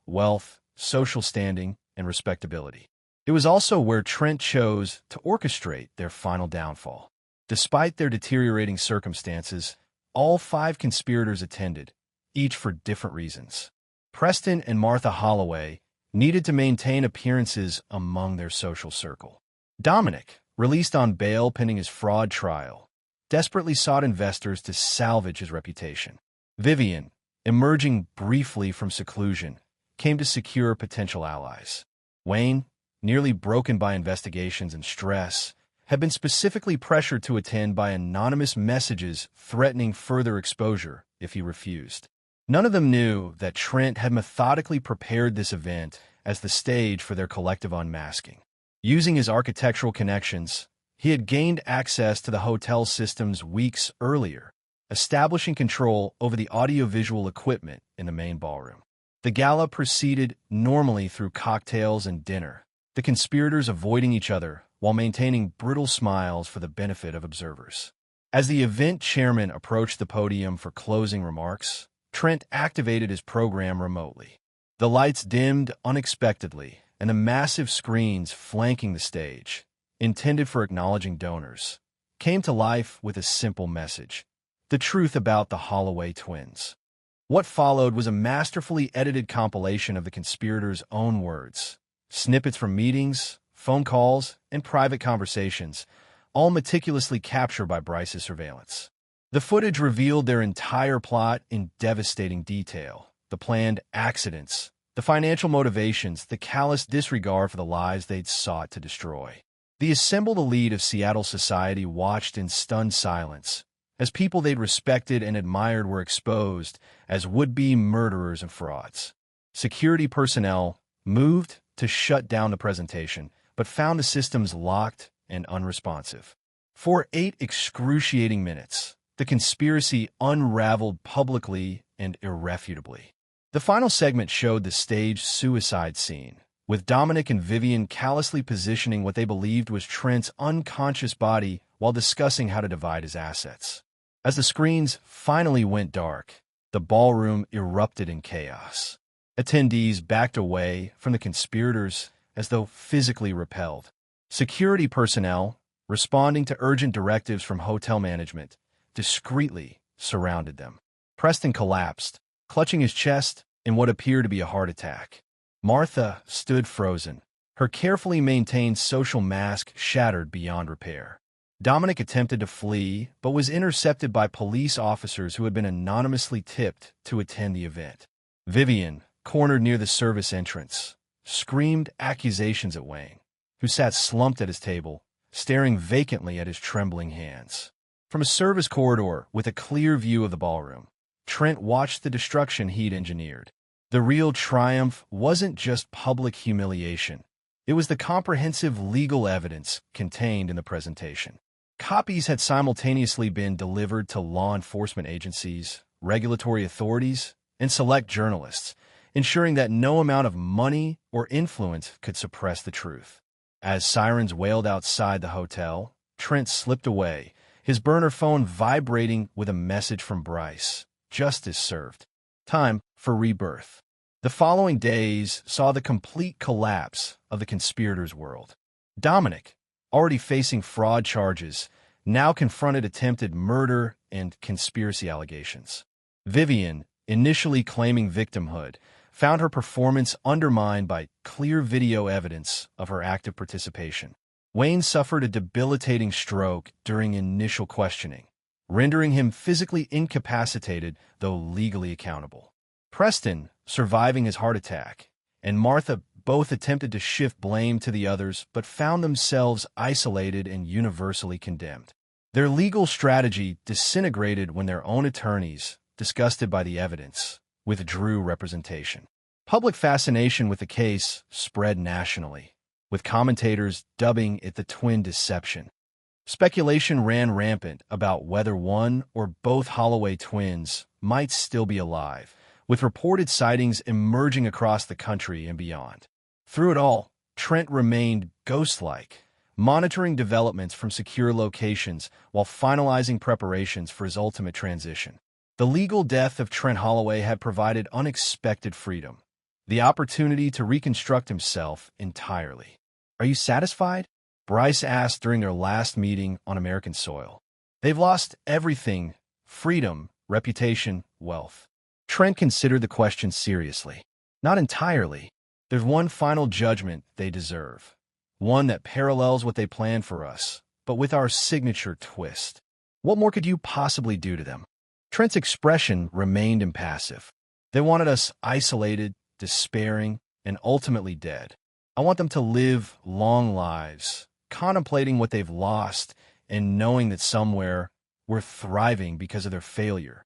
S1: wealth, social standing, and respectability. It was also where Trent chose to orchestrate their final downfall. Despite their deteriorating circumstances, all 5 conspirators attended, each for different reasons. Preston and Martha Holloway needed to maintain appearances among their social circle. Dominic, released on bail pending his fraud trial, desperately sought investors to salvage his reputation. Vivian, emerging briefly from seclusion, came to secure potential allies. Wayne, nearly broken by investigations and stress, had been specifically pressured to attend by anonymous messages threatening further exposure if he refused. None of them knew that Trent had methodically prepared this event as the stage for their collective unmasking. Using his architectural connections, he had gained access to the hotel systems weeks earlier, establishing control over the audiovisual equipment in the main ballroom. The gala proceeded normally through cocktails and dinner, the conspirators avoiding each other while maintaining brittle smiles for the benefit of observers. As the event chairman approached the podium for closing remarks, Trent activated his program remotely. The lights dimmed unexpectedly, and the massive screens flanking the stage, intended for acknowledging donors, came to life with a simple message: the truth about the Holloway twins. What followed was a masterfully edited compilation of the conspirators' own words, snippets from meetings, phone calls, and private conversations, all meticulously captured by Bryce's surveillance. The footage revealed their entire plot in devastating detail: the planned accidents, the financial motivations, the callous disregard for the lives they'd sought to destroy. The assembled elite of Seattle society watched in stunned silence, as people they'd respected and admired were exposed as would-be murderers and frauds. Security personnel moved to shut down the presentation, but found the systems locked and unresponsive. For 8 excruciating minutes, the conspiracy unraveled publicly and irrefutably. The final segment showed the staged suicide scene, with Dominic and Vivian callously positioning what they believed was Trent's unconscious body while discussing how to divide his assets. As the screens finally went dark, the ballroom erupted in chaos. Attendees backed away from the conspirators as though physically repelled. Security personnel, responding to urgent directives from hotel management, discreetly surrounded them. Preston collapsed, clutching his chest in what appeared to be a heart attack. Martha stood frozen, her carefully maintained social mask shattered beyond repair. Dominic attempted to flee, but was intercepted by police officers who had been anonymously tipped to attend the event. Vivian, cornered near the service entrance, screamed accusations at Wayne, who sat slumped at his table, staring vacantly at his trembling hands. From a service corridor with a clear view of the ballroom, Trent watched the destruction he'd engineered. The real triumph wasn't just public humiliation. It was the comprehensive legal evidence contained in the presentation. Copies had simultaneously been delivered to law enforcement agencies, regulatory authorities, and select journalists, ensuring that no amount of money or influence could suppress the truth. As sirens wailed outside the hotel, Trent slipped away, his burner phone vibrating with a message from Bryce: justice served. Time for rebirth. The following days saw the complete collapse of the conspirators' world. Dominic, already facing fraud charges, now confronted attempted murder and conspiracy allegations. Vivian, initially claiming victimhood, found her performance undermined by clear video evidence of her active participation. Wayne suffered a debilitating stroke during initial questioning, rendering him physically incapacitated though legally accountable. Preston, surviving his heart attack, and Martha both attempted to shift blame to the others but found themselves isolated and universally condemned. Their legal strategy disintegrated when their own attorneys, disgusted by the evidence, withdrew representation. Public fascination with the case spread nationally, with commentators dubbing it the twin deception. Speculation ran rampant about whether one or both Holloway twins might still be alive, with reported sightings emerging across the country and beyond. Through it all, Trent remained ghost-like, monitoring developments from secure locations while finalizing preparations for his ultimate transition. The legal death of Trent Holloway had provided unexpected freedom, the opportunity to reconstruct himself entirely. "Are you satisfied?" Bryce asked during their last meeting on American soil. "They've lost everything: freedom, reputation, wealth." Trent considered the question seriously. "Not entirely. There's one final judgment they deserve. One that parallels what they planned for us, but with our signature twist. What more could you possibly do to them?" Trent's expression remained impassive. "They wanted us isolated, despairing, and ultimately dead. I want them to live long lives, contemplating what they've lost and knowing that somewhere we're thriving because of their failure."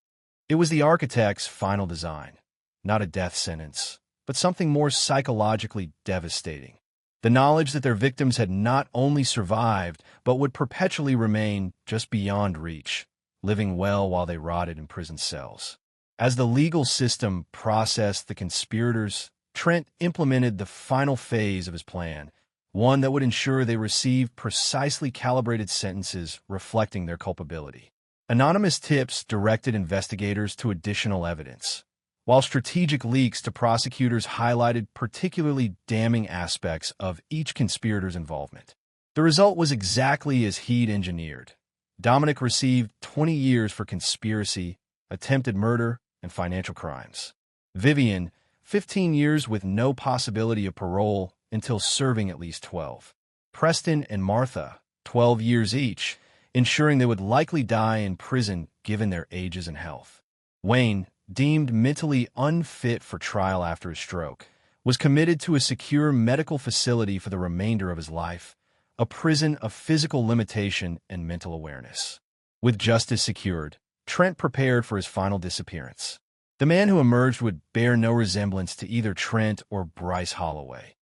S1: It was the architect's final design, not a death sentence, but something more psychologically devastating. The knowledge that their victims had not only survived, but would perpetually remain just beyond reach, living well while they rotted in prison cells. As the legal system processed the conspirators, Trent implemented the final phase of his plan, one that would ensure they received precisely calibrated sentences reflecting their culpability. Anonymous tips directed investigators to additional evidence, while strategic leaks to prosecutors highlighted particularly damning aspects of each conspirator's involvement. The result was exactly as he'd engineered. Dominic received 20 years for conspiracy, attempted murder, and financial crimes. Vivian, 15 years with no possibility of parole until serving at least 12. Preston and Martha, 12 years each, ensuring they would likely die in prison given their ages and health. Wayne, deemed mentally unfit for trial after his stroke, was committed to a secure medical facility for the remainder of his life, a prison of physical limitation and mental awareness. With justice secured, Trent prepared for his final disappearance. The man who emerged would bear no resemblance to either Trent or Bryce Holloway,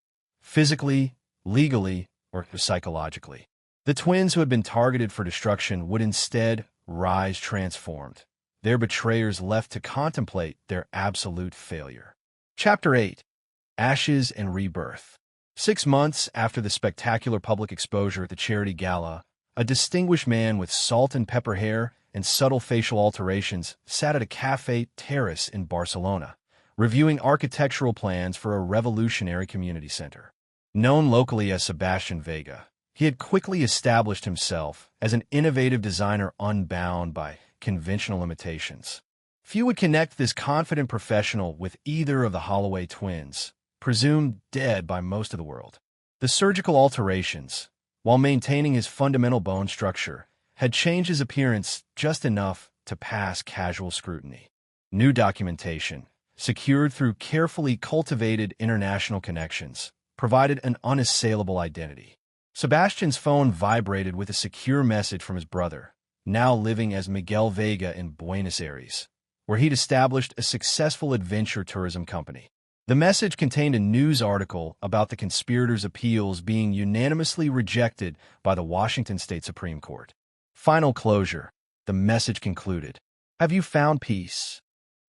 S1: physically, legally, or psychologically. The twins who had been targeted for destruction would instead rise transformed, their betrayers left to contemplate their absolute failure. Chapter 8. Ashes and Rebirth. 6 months after the spectacular public exposure at the charity gala, a distinguished man with salt and pepper hair and subtle facial alterations sat at a café terrace in Barcelona, reviewing architectural plans for a revolutionary community center. Known locally as Sebastian Vega, he had quickly established himself as an innovative designer unbound by conventional limitations. Few would connect this confident professional with either of the Holloway twins, presumed dead by most of the world. The surgical alterations, while maintaining his fundamental bone structure, had changed his appearance just enough to pass casual scrutiny. New documentation, secured through carefully cultivated international connections, provided an unassailable identity. Sebastian's phone vibrated with a secure message from his brother, now living as Miguel Vega in Buenos Aires, where he'd established a successful adventure tourism company. The message contained a news article about the conspirators' appeals being unanimously rejected by the Washington State Supreme Court. Final closure, the message concluded. Have you found peace?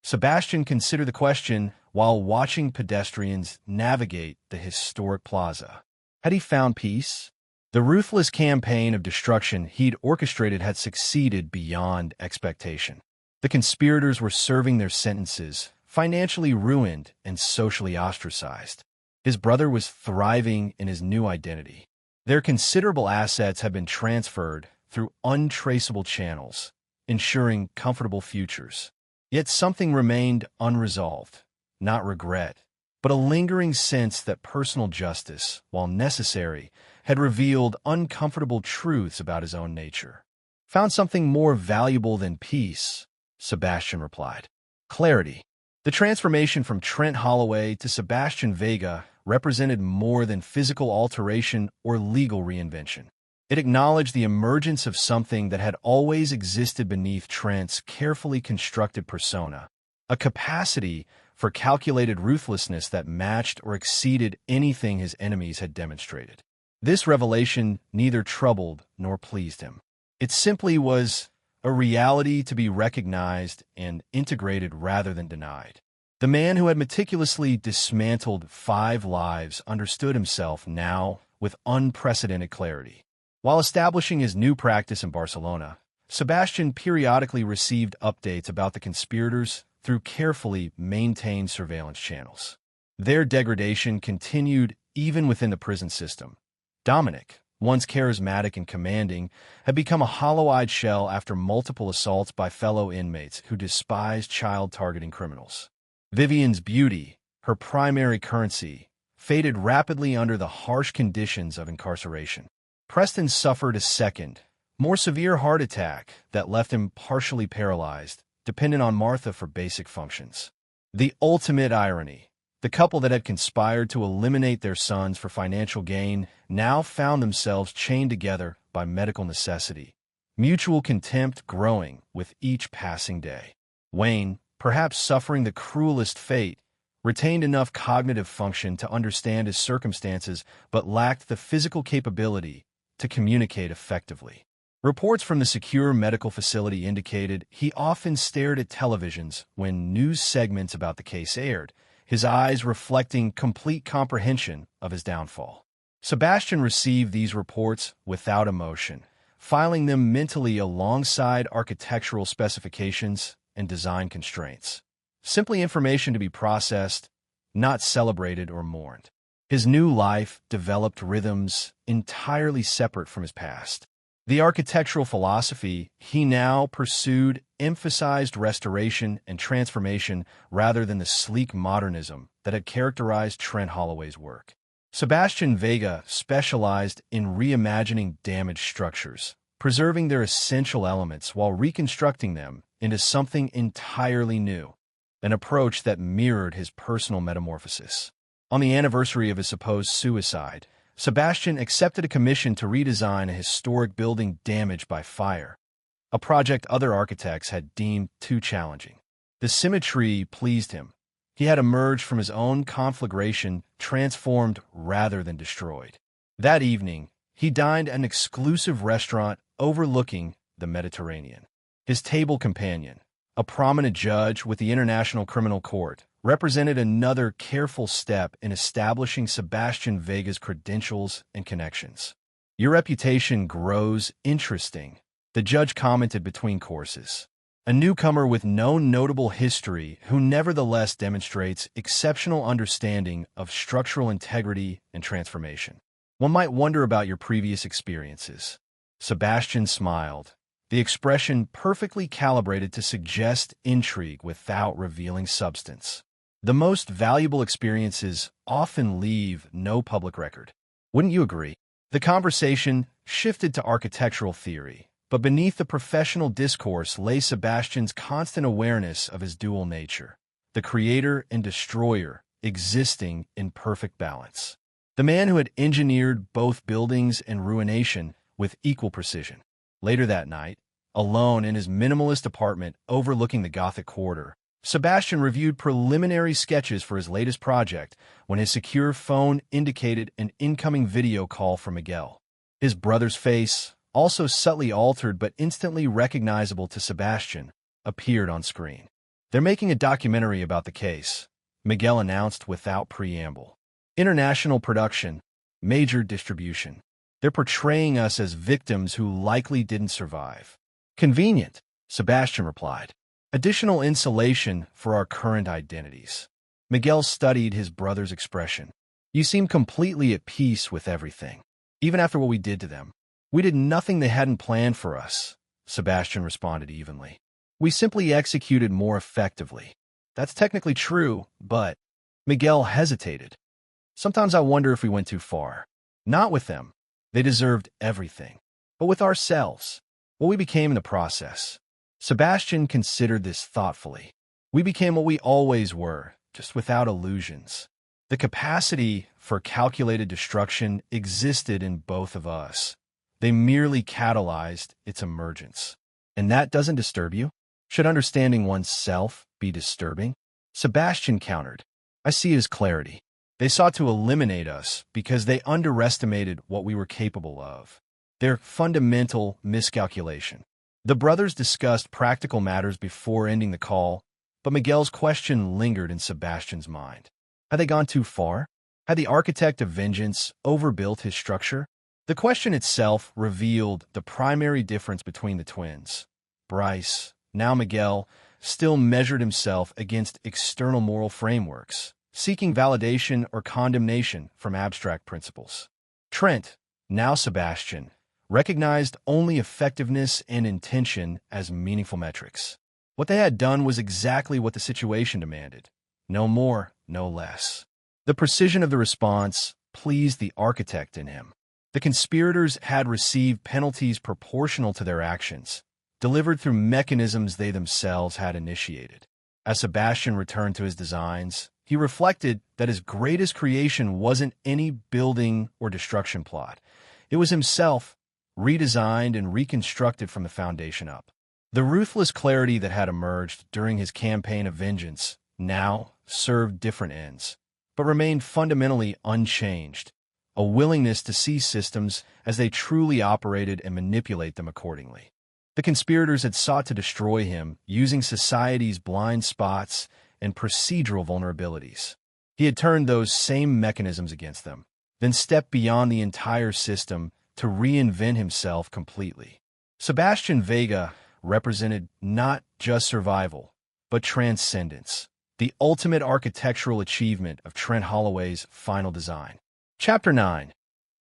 S1: Sebastian considered the question while watching pedestrians navigate the historic plaza. Had he found peace? The ruthless campaign of destruction he'd orchestrated had succeeded beyond expectation. The conspirators were serving their sentences, financially ruined and socially ostracized. His brother was thriving in his new identity. Their considerable assets had been transferred through untraceable channels, ensuring comfortable futures. Yet something remained unresolved, not regret, but a lingering sense that personal justice, while necessary, had revealed uncomfortable truths about his own nature. Found something more valuable than peace, Sebastian replied. Clarity. The transformation from Trent Holloway to Sebastian Vega represented more than physical alteration or legal reinvention. It acknowledged the emergence of something that had always existed beneath Trent's carefully constructed persona, a capacity for calculated ruthlessness that matched or exceeded anything his enemies had demonstrated. This revelation neither troubled nor pleased him. It simply was a reality to be recognized and integrated rather than denied. The man who had meticulously dismantled 5 lives understood himself now with unprecedented clarity. While establishing his new practice in Barcelona, Sebastian periodically received updates about the conspirators through carefully maintained surveillance channels. Their degradation continued even within the prison system. Dominic, once charismatic and commanding, had become a hollow-eyed shell after multiple assaults by fellow inmates who despised child-targeting criminals. Vivian's beauty, her primary currency, faded rapidly under the harsh conditions of incarceration. Preston suffered a second, more severe heart attack that left him partially paralyzed, dependent on Martha for basic functions. The ultimate irony. The couple that had conspired to eliminate their sons for financial gain now found themselves chained together by medical necessity, mutual contempt growing with each passing day. Wayne, perhaps suffering the cruelest fate, retained enough cognitive function to understand his circumstances but lacked the physical capability to communicate effectively. Reports from the secure medical facility indicated he often stared at televisions when news segments about the case aired, his eyes reflecting complete comprehension of his downfall. Sebastian received these reports without emotion, filing them mentally alongside architectural specifications and design constraints. Simply information to be processed, not celebrated or mourned. His new life developed rhythms entirely separate from his past. The architectural philosophy he now pursued emphasized restoration and transformation rather than the sleek modernism that had characterized Trent Holloway's work. Sebastian Vega specialized in reimagining damaged structures, preserving their essential elements while reconstructing them into something entirely new, an approach that mirrored his personal metamorphosis. On the anniversary of his supposed suicide, Sebastian accepted a commission to redesign a historic building damaged by fire, a project other architects had deemed too challenging. The symmetry pleased him. He had emerged from his own conflagration, transformed rather than destroyed. That evening, he dined at an exclusive restaurant overlooking the Mediterranean. His table companion, a prominent judge with the International Criminal Court, represented another careful step in establishing Sebastian Vega's credentials and connections. "Your reputation grows interesting," the judge commented between courses. A newcomer with no notable history who nevertheless demonstrates exceptional understanding of structural integrity and transformation. "One might wonder about your previous experiences." Sebastian smiled, the expression perfectly calibrated to suggest intrigue without revealing substance. "The most valuable experiences often leave no public record. Wouldn't you agree?" The conversation shifted to architectural theory, but beneath the professional discourse lay Sebastian's constant awareness of his dual nature, the creator and destroyer existing in perfect balance. The man who had engineered both buildings and ruination with equal precision. Later that night, alone in his minimalist apartment overlooking the Gothic Quarter, Sebastian reviewed preliminary sketches for his latest project when his secure phone indicated an incoming video call from Miguel. His brother's face, also subtly altered but instantly recognizable to Sebastian, appeared on screen. "They're making a documentary about the case," Miguel announced without preamble. "International production, major distribution. They're portraying us as victims who likely didn't survive." "Convenient," Sebastian replied. "Additional insulation for our current identities." Miguel studied his brother's expression. "You seem completely at peace with everything. Even after what we did to them." "We did nothing they hadn't planned for us," Sebastian responded evenly. "We simply executed more effectively." "That's technically true, but—" Miguel hesitated. "Sometimes I wonder if we went too far. Not with them. They deserved everything. But with ourselves. What we became in the process." Sebastian considered this thoughtfully. "We became what we always were, just without illusions." The capacity for calculated destruction existed in both of us. They merely catalyzed its emergence. "And that doesn't disturb you? Should understanding one's self be disturbing?" Sebastian countered. "I see it as clarity. They sought to eliminate us because they underestimated what we were capable of. Their fundamental miscalculation." The brothers discussed practical matters before ending the call, but Miguel's question lingered in Sebastian's mind. Had they gone too far? Had the architect of vengeance overbuilt his structure? The question itself revealed the primary difference between the twins. Bryce, now Miguel, still measured himself against external moral frameworks, seeking validation or condemnation from abstract principles. Trent, now Sebastian, recognized only effectiveness and intention as meaningful metrics. What they had done was exactly what the situation demanded. No more, no less. The precision of the response pleased the architect in him. The conspirators had received penalties proportional to their actions, delivered through mechanisms they themselves had initiated. As Sebastian returned to his designs, he reflected that his greatest creation wasn't any building or destruction plot. It was himself, redesigned and reconstructed from the foundation up. The ruthless clarity that had emerged during his campaign of vengeance now served different ends, but remained fundamentally unchanged, a willingness to see systems as they truly operated and manipulate them accordingly. The conspirators had sought to destroy him using society's blind spots and procedural vulnerabilities. He had turned those same mechanisms against them, then stepped beyond the entire system to reinvent himself completely. Sebastian Vega represented not just survival, but transcendence, the ultimate architectural achievement of Trent Holloway's final design. Chapter 9.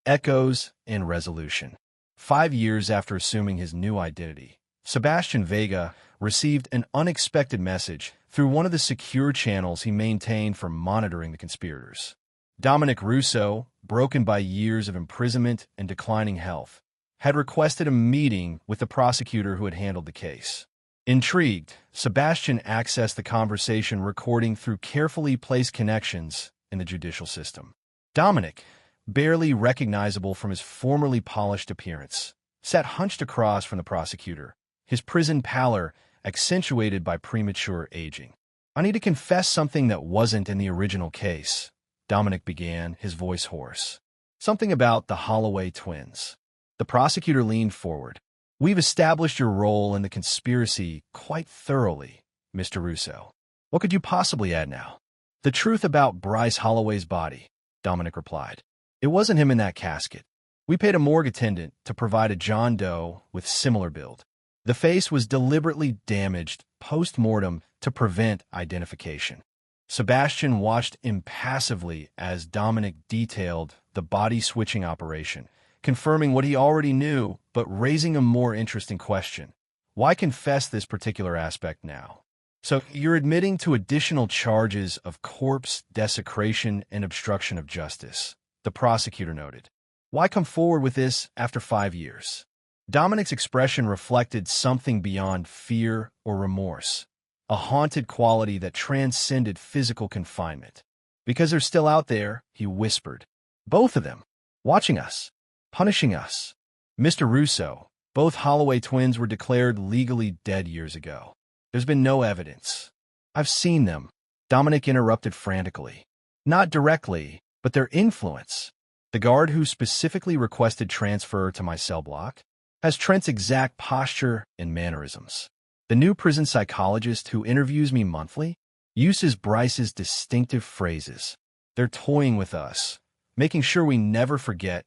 S1: Echoes and Resolution. 5 years after assuming his new identity, Sebastian Vega received an unexpected message through one of the secure channels he maintained for monitoring the conspirators. Dominic Russo, broken by years of imprisonment and declining health, had requested a meeting with the prosecutor who had handled the case. Intrigued, Sebastian accessed the conversation recording through carefully placed connections in the judicial system. Dominic, barely recognizable from his formerly polished appearance, sat hunched across from the prosecutor, his prison pallor accentuated by premature aging. "I need to confess something that wasn't in the original case," Dominic began, his voice hoarse. "Something about the Holloway twins." The prosecutor leaned forward. "We've established your role in the conspiracy quite thoroughly, Mr. Russo. What could you possibly add now?" "The truth about Bryce Holloway's body," Dominic replied. "It wasn't him in that casket. We paid a morgue attendant to provide a John Doe with similar build. The face was deliberately damaged post-mortem to prevent identification." Sebastian watched impassively as Dominic detailed the body-switching operation, confirming what he already knew, but raising a more interesting question. "Why confess this particular aspect now?" "So you're admitting to additional charges of corpse desecration and obstruction of justice," the prosecutor noted. "Why come forward with this after 5 years?" Dominic's expression reflected something beyond fear or remorse, a haunted quality that transcended physical confinement. "Because they're still out there," he whispered. "Both of them, watching us, punishing us." "Mr. Russo, both Holloway twins were declared legally dead years ago. There's been no evidence." "I've seen them," Dominic interrupted frantically. "Not directly, but their influence. The guard who specifically requested transfer to my cell block has Trent's exact posture and mannerisms. The new prison psychologist who interviews me monthly uses Bryce's distinctive phrases. They're toying with us, making sure we never forget,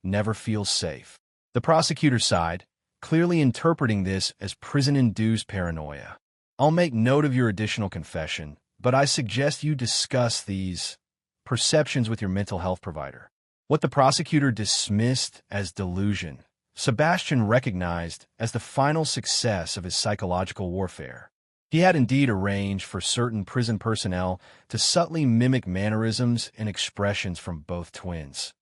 S1: never feel safe." The prosecutor sighed, clearly interpreting this as prison-induced paranoia. "I'll make note of your additional confession, but I suggest you discuss these perceptions with your mental health provider." What the prosecutor dismissed as delusion, Sebastian recognized as the final success of his psychological warfare. He had indeed arranged for certain prison personnel to subtly mimic mannerisms and expressions from both twins,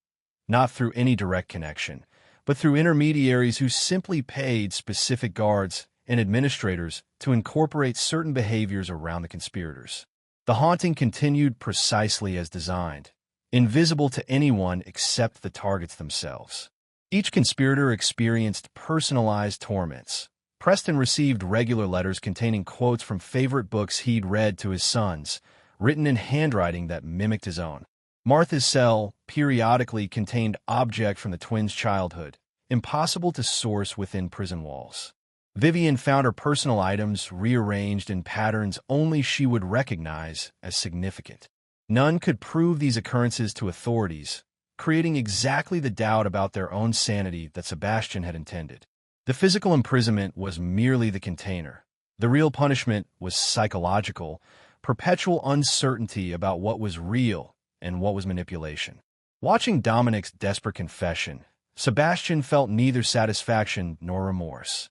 S1: not through any direct connection, but through intermediaries who simply paid specific guards and administrators to incorporate certain behaviors around the conspirators. The haunting continued precisely as designed, invisible to anyone except the targets themselves. Each conspirator experienced personalized torments. Preston received regular letters containing quotes from favorite books he'd read to his sons, written in handwriting that mimicked his own. Martha's cell periodically contained objects from the twins' childhood, impossible to source within prison walls. Vivian found her personal items rearranged in patterns only she would recognize as significant. None could prove these occurrences to authorities, creating exactly the doubt about their own sanity that Sebastian had intended. The physical imprisonment was merely the container. The real punishment was psychological, perpetual uncertainty about what was real and what was manipulation. Watching Dominic's desperate confession, Sebastian felt neither satisfaction nor remorse,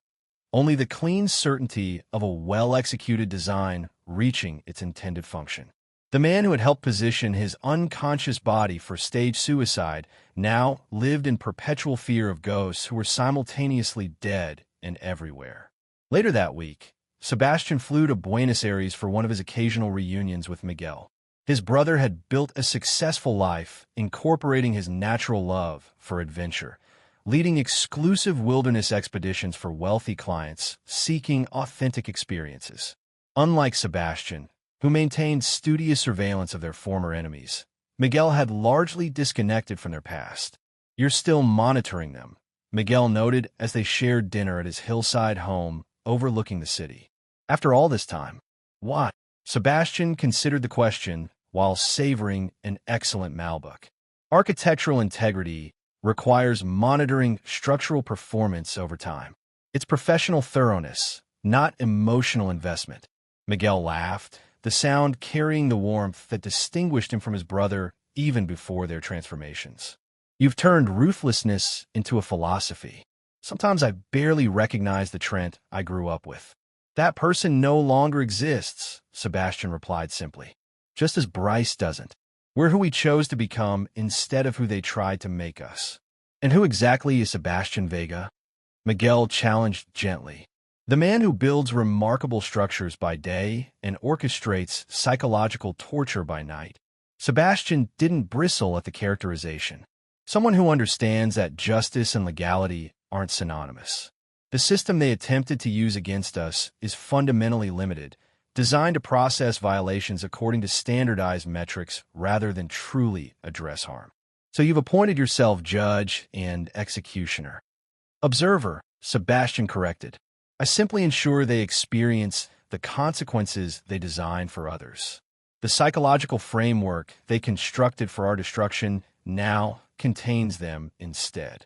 S1: only the clean certainty of a well-executed design reaching its intended function. The man who had helped position his unconscious body for staged suicide now lived in perpetual fear of ghosts who were simultaneously dead and everywhere. Later that week, Sebastian flew to Buenos Aires for one of his occasional reunions with Miguel. His brother had built a successful life, incorporating his natural love for adventure, leading exclusive wilderness expeditions for wealthy clients seeking authentic experiences. Unlike Sebastian, who maintained studious surveillance of their former enemies, Miguel had largely disconnected from their past. "You're still monitoring them," Miguel noted as they shared dinner at his hillside home overlooking the city. "After all this time, why?" Sebastian considered the question while savoring an excellent Malbec. Architectural integrity requires monitoring structural performance over time. It's professional thoroughness, not emotional investment. Miguel laughed, the sound carrying the warmth that distinguished him from his brother even before their transformations. "You've turned ruthlessness into a philosophy. Sometimes I barely recognize the Trent I grew up with." "That person no longer exists," Sebastian replied simply. "Just as Bryce doesn't. We're who we chose to become instead of who they tried to make us." "And who exactly is Sebastian Vega?" Miguel challenged gently. "The man who builds remarkable structures by day and orchestrates psychological torture by night." Sebastian didn't bristle at the characterization. "Someone who understands that justice and legality aren't synonymous. The system they attempted to use against us is fundamentally limited, designed to process violations according to standardized metrics rather than truly address harm. So you've appointed yourself judge and executioner." "Observer," Sebastian corrected. "I simply ensure they experience the consequences they design for others. The psychological framework they constructed for our destruction now contains them instead."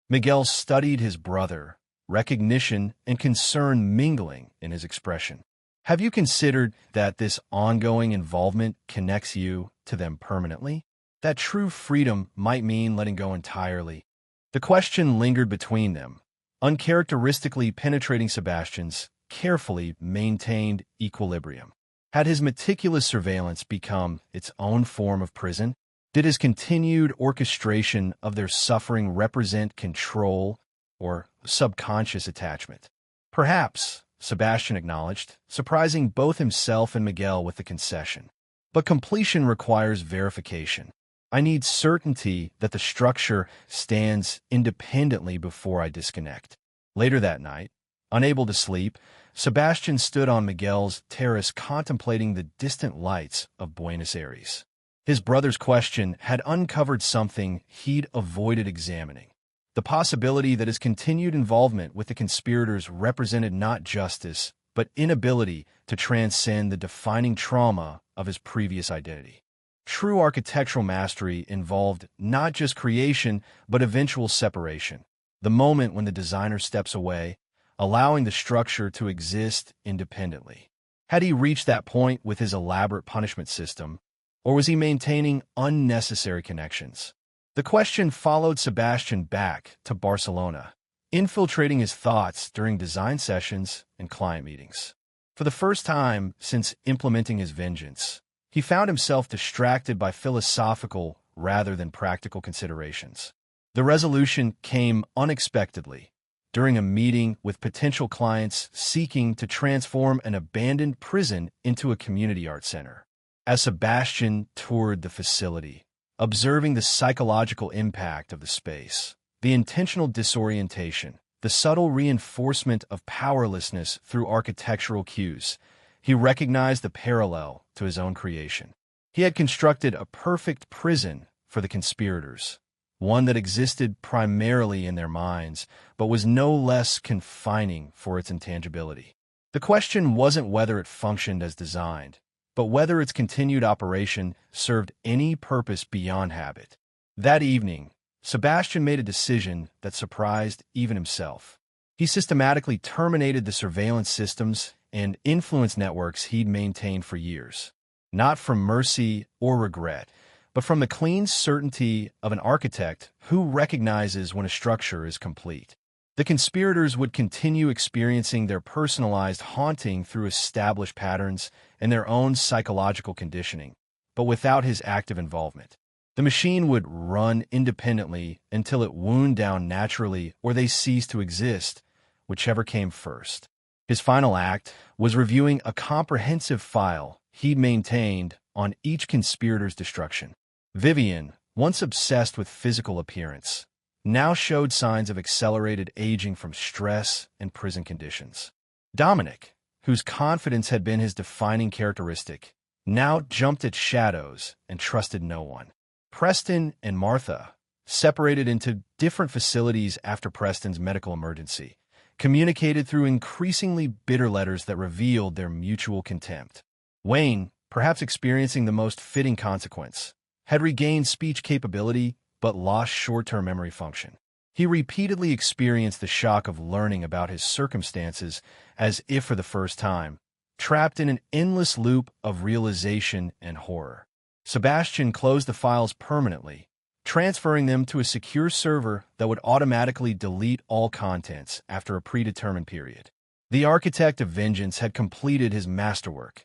S1: Miguel studied his brother, recognition and concern mingling in his expression. "Have you considered that this ongoing involvement connects you to them permanently? That true freedom might mean letting go entirely." The question lingered between them, uncharacteristically penetrating Sebastian's carefully maintained equilibrium. Had his meticulous surveillance become its own form of prison? Did his continued orchestration of their suffering represent control or subconscious attachment? Perhaps, Sebastian acknowledged, surprising both himself and Miguel with the concession. "But completion requires verification. I need certainty that the structure stands independently before I disconnect." Later that night, unable to sleep, Sebastian stood on Miguel's terrace contemplating the distant lights of Buenos Aires. His brother's question had uncovered something he'd avoided examining. The possibility that his continued involvement with the conspirators represented not justice, but inability to transcend the defining trauma of his previous identity. True architectural mastery involved not just creation, but eventual separation. The moment when the designer steps away, allowing the structure to exist independently. Had he reached that point with his elaborate punishment system, or was he maintaining unnecessary connections? The question followed Sebastian back to Barcelona, infiltrating his thoughts during design sessions and client meetings. For the first time since implementing his vengeance, he found himself distracted by philosophical rather than practical considerations. The resolution came unexpectedly, during a meeting with potential clients seeking to transform an abandoned prison into a community art center. As Sebastian toured the facility, observing the psychological impact of the space, the intentional disorientation, the subtle reinforcement of powerlessness through architectural cues, he recognized the parallel to his own creation. He had constructed a perfect prison for the conspirators, one that existed primarily in their minds, but was no less confining for its intangibility. The question wasn't whether it functioned as designed, but whether its continued operation served any purpose beyond habit. That evening, Sebastian made a decision that surprised even himself. He systematically terminated the surveillance systems and influence networks he'd maintained for years, not from mercy or regret, but from the clean certainty of an architect who recognizes when a structure is complete. The conspirators would continue experiencing their personalized haunting through established patterns and their own psychological conditioning, but without his active involvement. The machine would run independently until it wound down naturally or they ceased to exist, whichever came first. His final act was reviewing a comprehensive file he'd maintained on each conspirator's destruction. Vivian, once obsessed with physical appearance, now showed signs of accelerated aging from stress and prison conditions. Dominic, whose confidence had been his defining characteristic, now jumped at shadows and trusted no one. Preston and Martha, separated into different facilities after Preston's medical emergency, communicated through increasingly bitter letters that revealed their mutual contempt. Wayne, perhaps experiencing the most fitting consequence, had regained speech capability but lost short-term memory function. He repeatedly experienced the shock of learning about his circumstances as if for the first time, trapped in an endless loop of realization and horror. Sebastian closed the files permanently, transferring them to a secure server that would automatically delete all contents after a predetermined period. The architect of vengeance had completed his masterwork,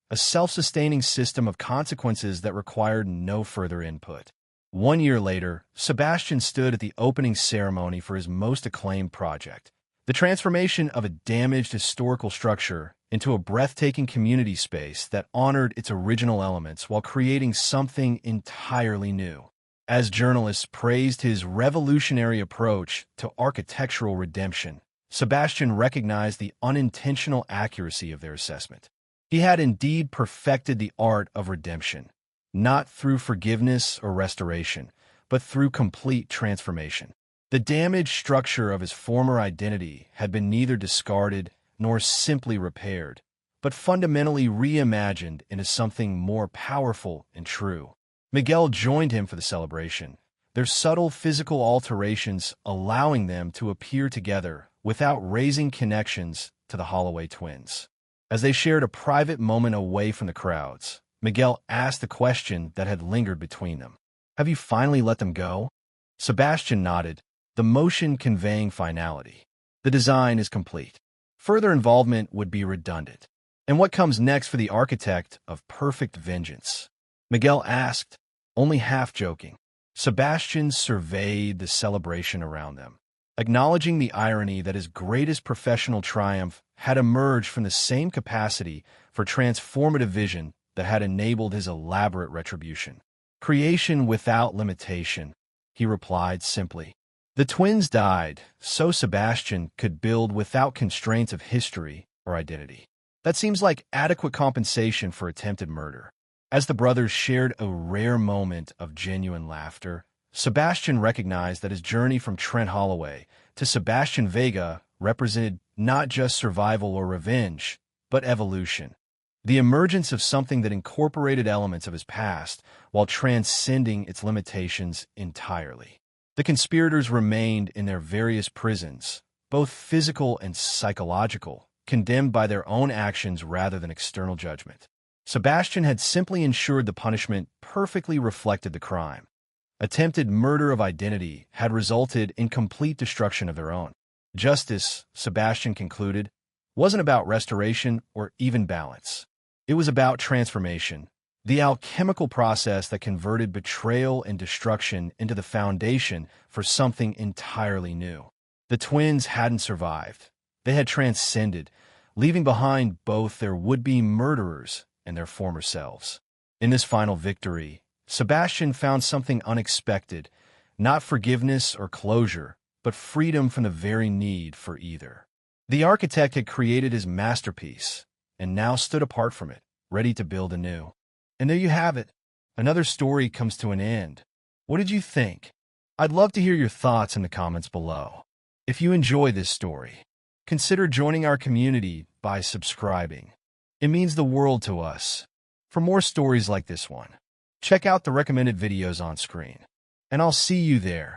S1: a self-sustaining system of consequences that required no further input. 1 year later, Sebastian stood at the opening ceremony for his most acclaimed project, the transformation of a damaged historical structure into a breathtaking community space that honored its original elements while creating something entirely new. As journalists praised his revolutionary approach to architectural redemption, Sebastian recognized the unintentional accuracy of their assessment. He had indeed perfected the art of redemption, not through forgiveness or restoration, but through complete transformation. The damaged structure of his former identity had been neither discarded nor simply repaired, but fundamentally reimagined into something more powerful and true. Miguel joined him for the celebration, their subtle physical alterations allowing them to appear together without raising connections to the Holloway twins. As they shared a private moment away from the crowds, Miguel asked the question that had lingered between them. "Have you finally let them go?" Sebastian nodded, the motion conveying finality. "The design is complete. Further involvement would be redundant." "And what comes next for the architect of perfect vengeance?" Miguel asked, only half joking. Sebastian surveyed the celebration around them, acknowledging the irony that his greatest professional triumph had emerged from the same capacity for transformative vision that had enabled his elaborate retribution. "Creation without limitation," he replied simply. The twins died, so Sebastian could build without constraints of history or identity. That seems like adequate compensation for attempted murder. As the brothers shared a rare moment of genuine laughter, Sebastian recognized that his journey from Trent Holloway to Sebastian Vega represented not just survival or revenge, but evolution. The emergence of something that incorporated elements of his past while transcending its limitations entirely. The conspirators remained in their various prisons, both physical and psychological, condemned by their own actions rather than external judgment. Sebastian had simply ensured the punishment perfectly reflected the crime. Attempted murder of identity had resulted in complete destruction of their own. Justice, Sebastian concluded, wasn't about restoration or even balance. It was about transformation, the alchemical process that converted betrayal and destruction into the foundation for something entirely new. The twins hadn't survived. They had transcended, leaving behind both their would-be murderers and their former selves. In this final victory, Sebastian found something unexpected, not forgiveness or closure, but freedom from the very need for either. The architect had created his masterpiece, and now stood apart from it, ready to build anew. And there you have it. Another story comes to an end. What did you think? I'd love to hear your thoughts in the comments below. If you enjoy this story, consider joining our community by subscribing. It means the world to us. For more stories like this one, check out the recommended videos on screen. And I'll see you there.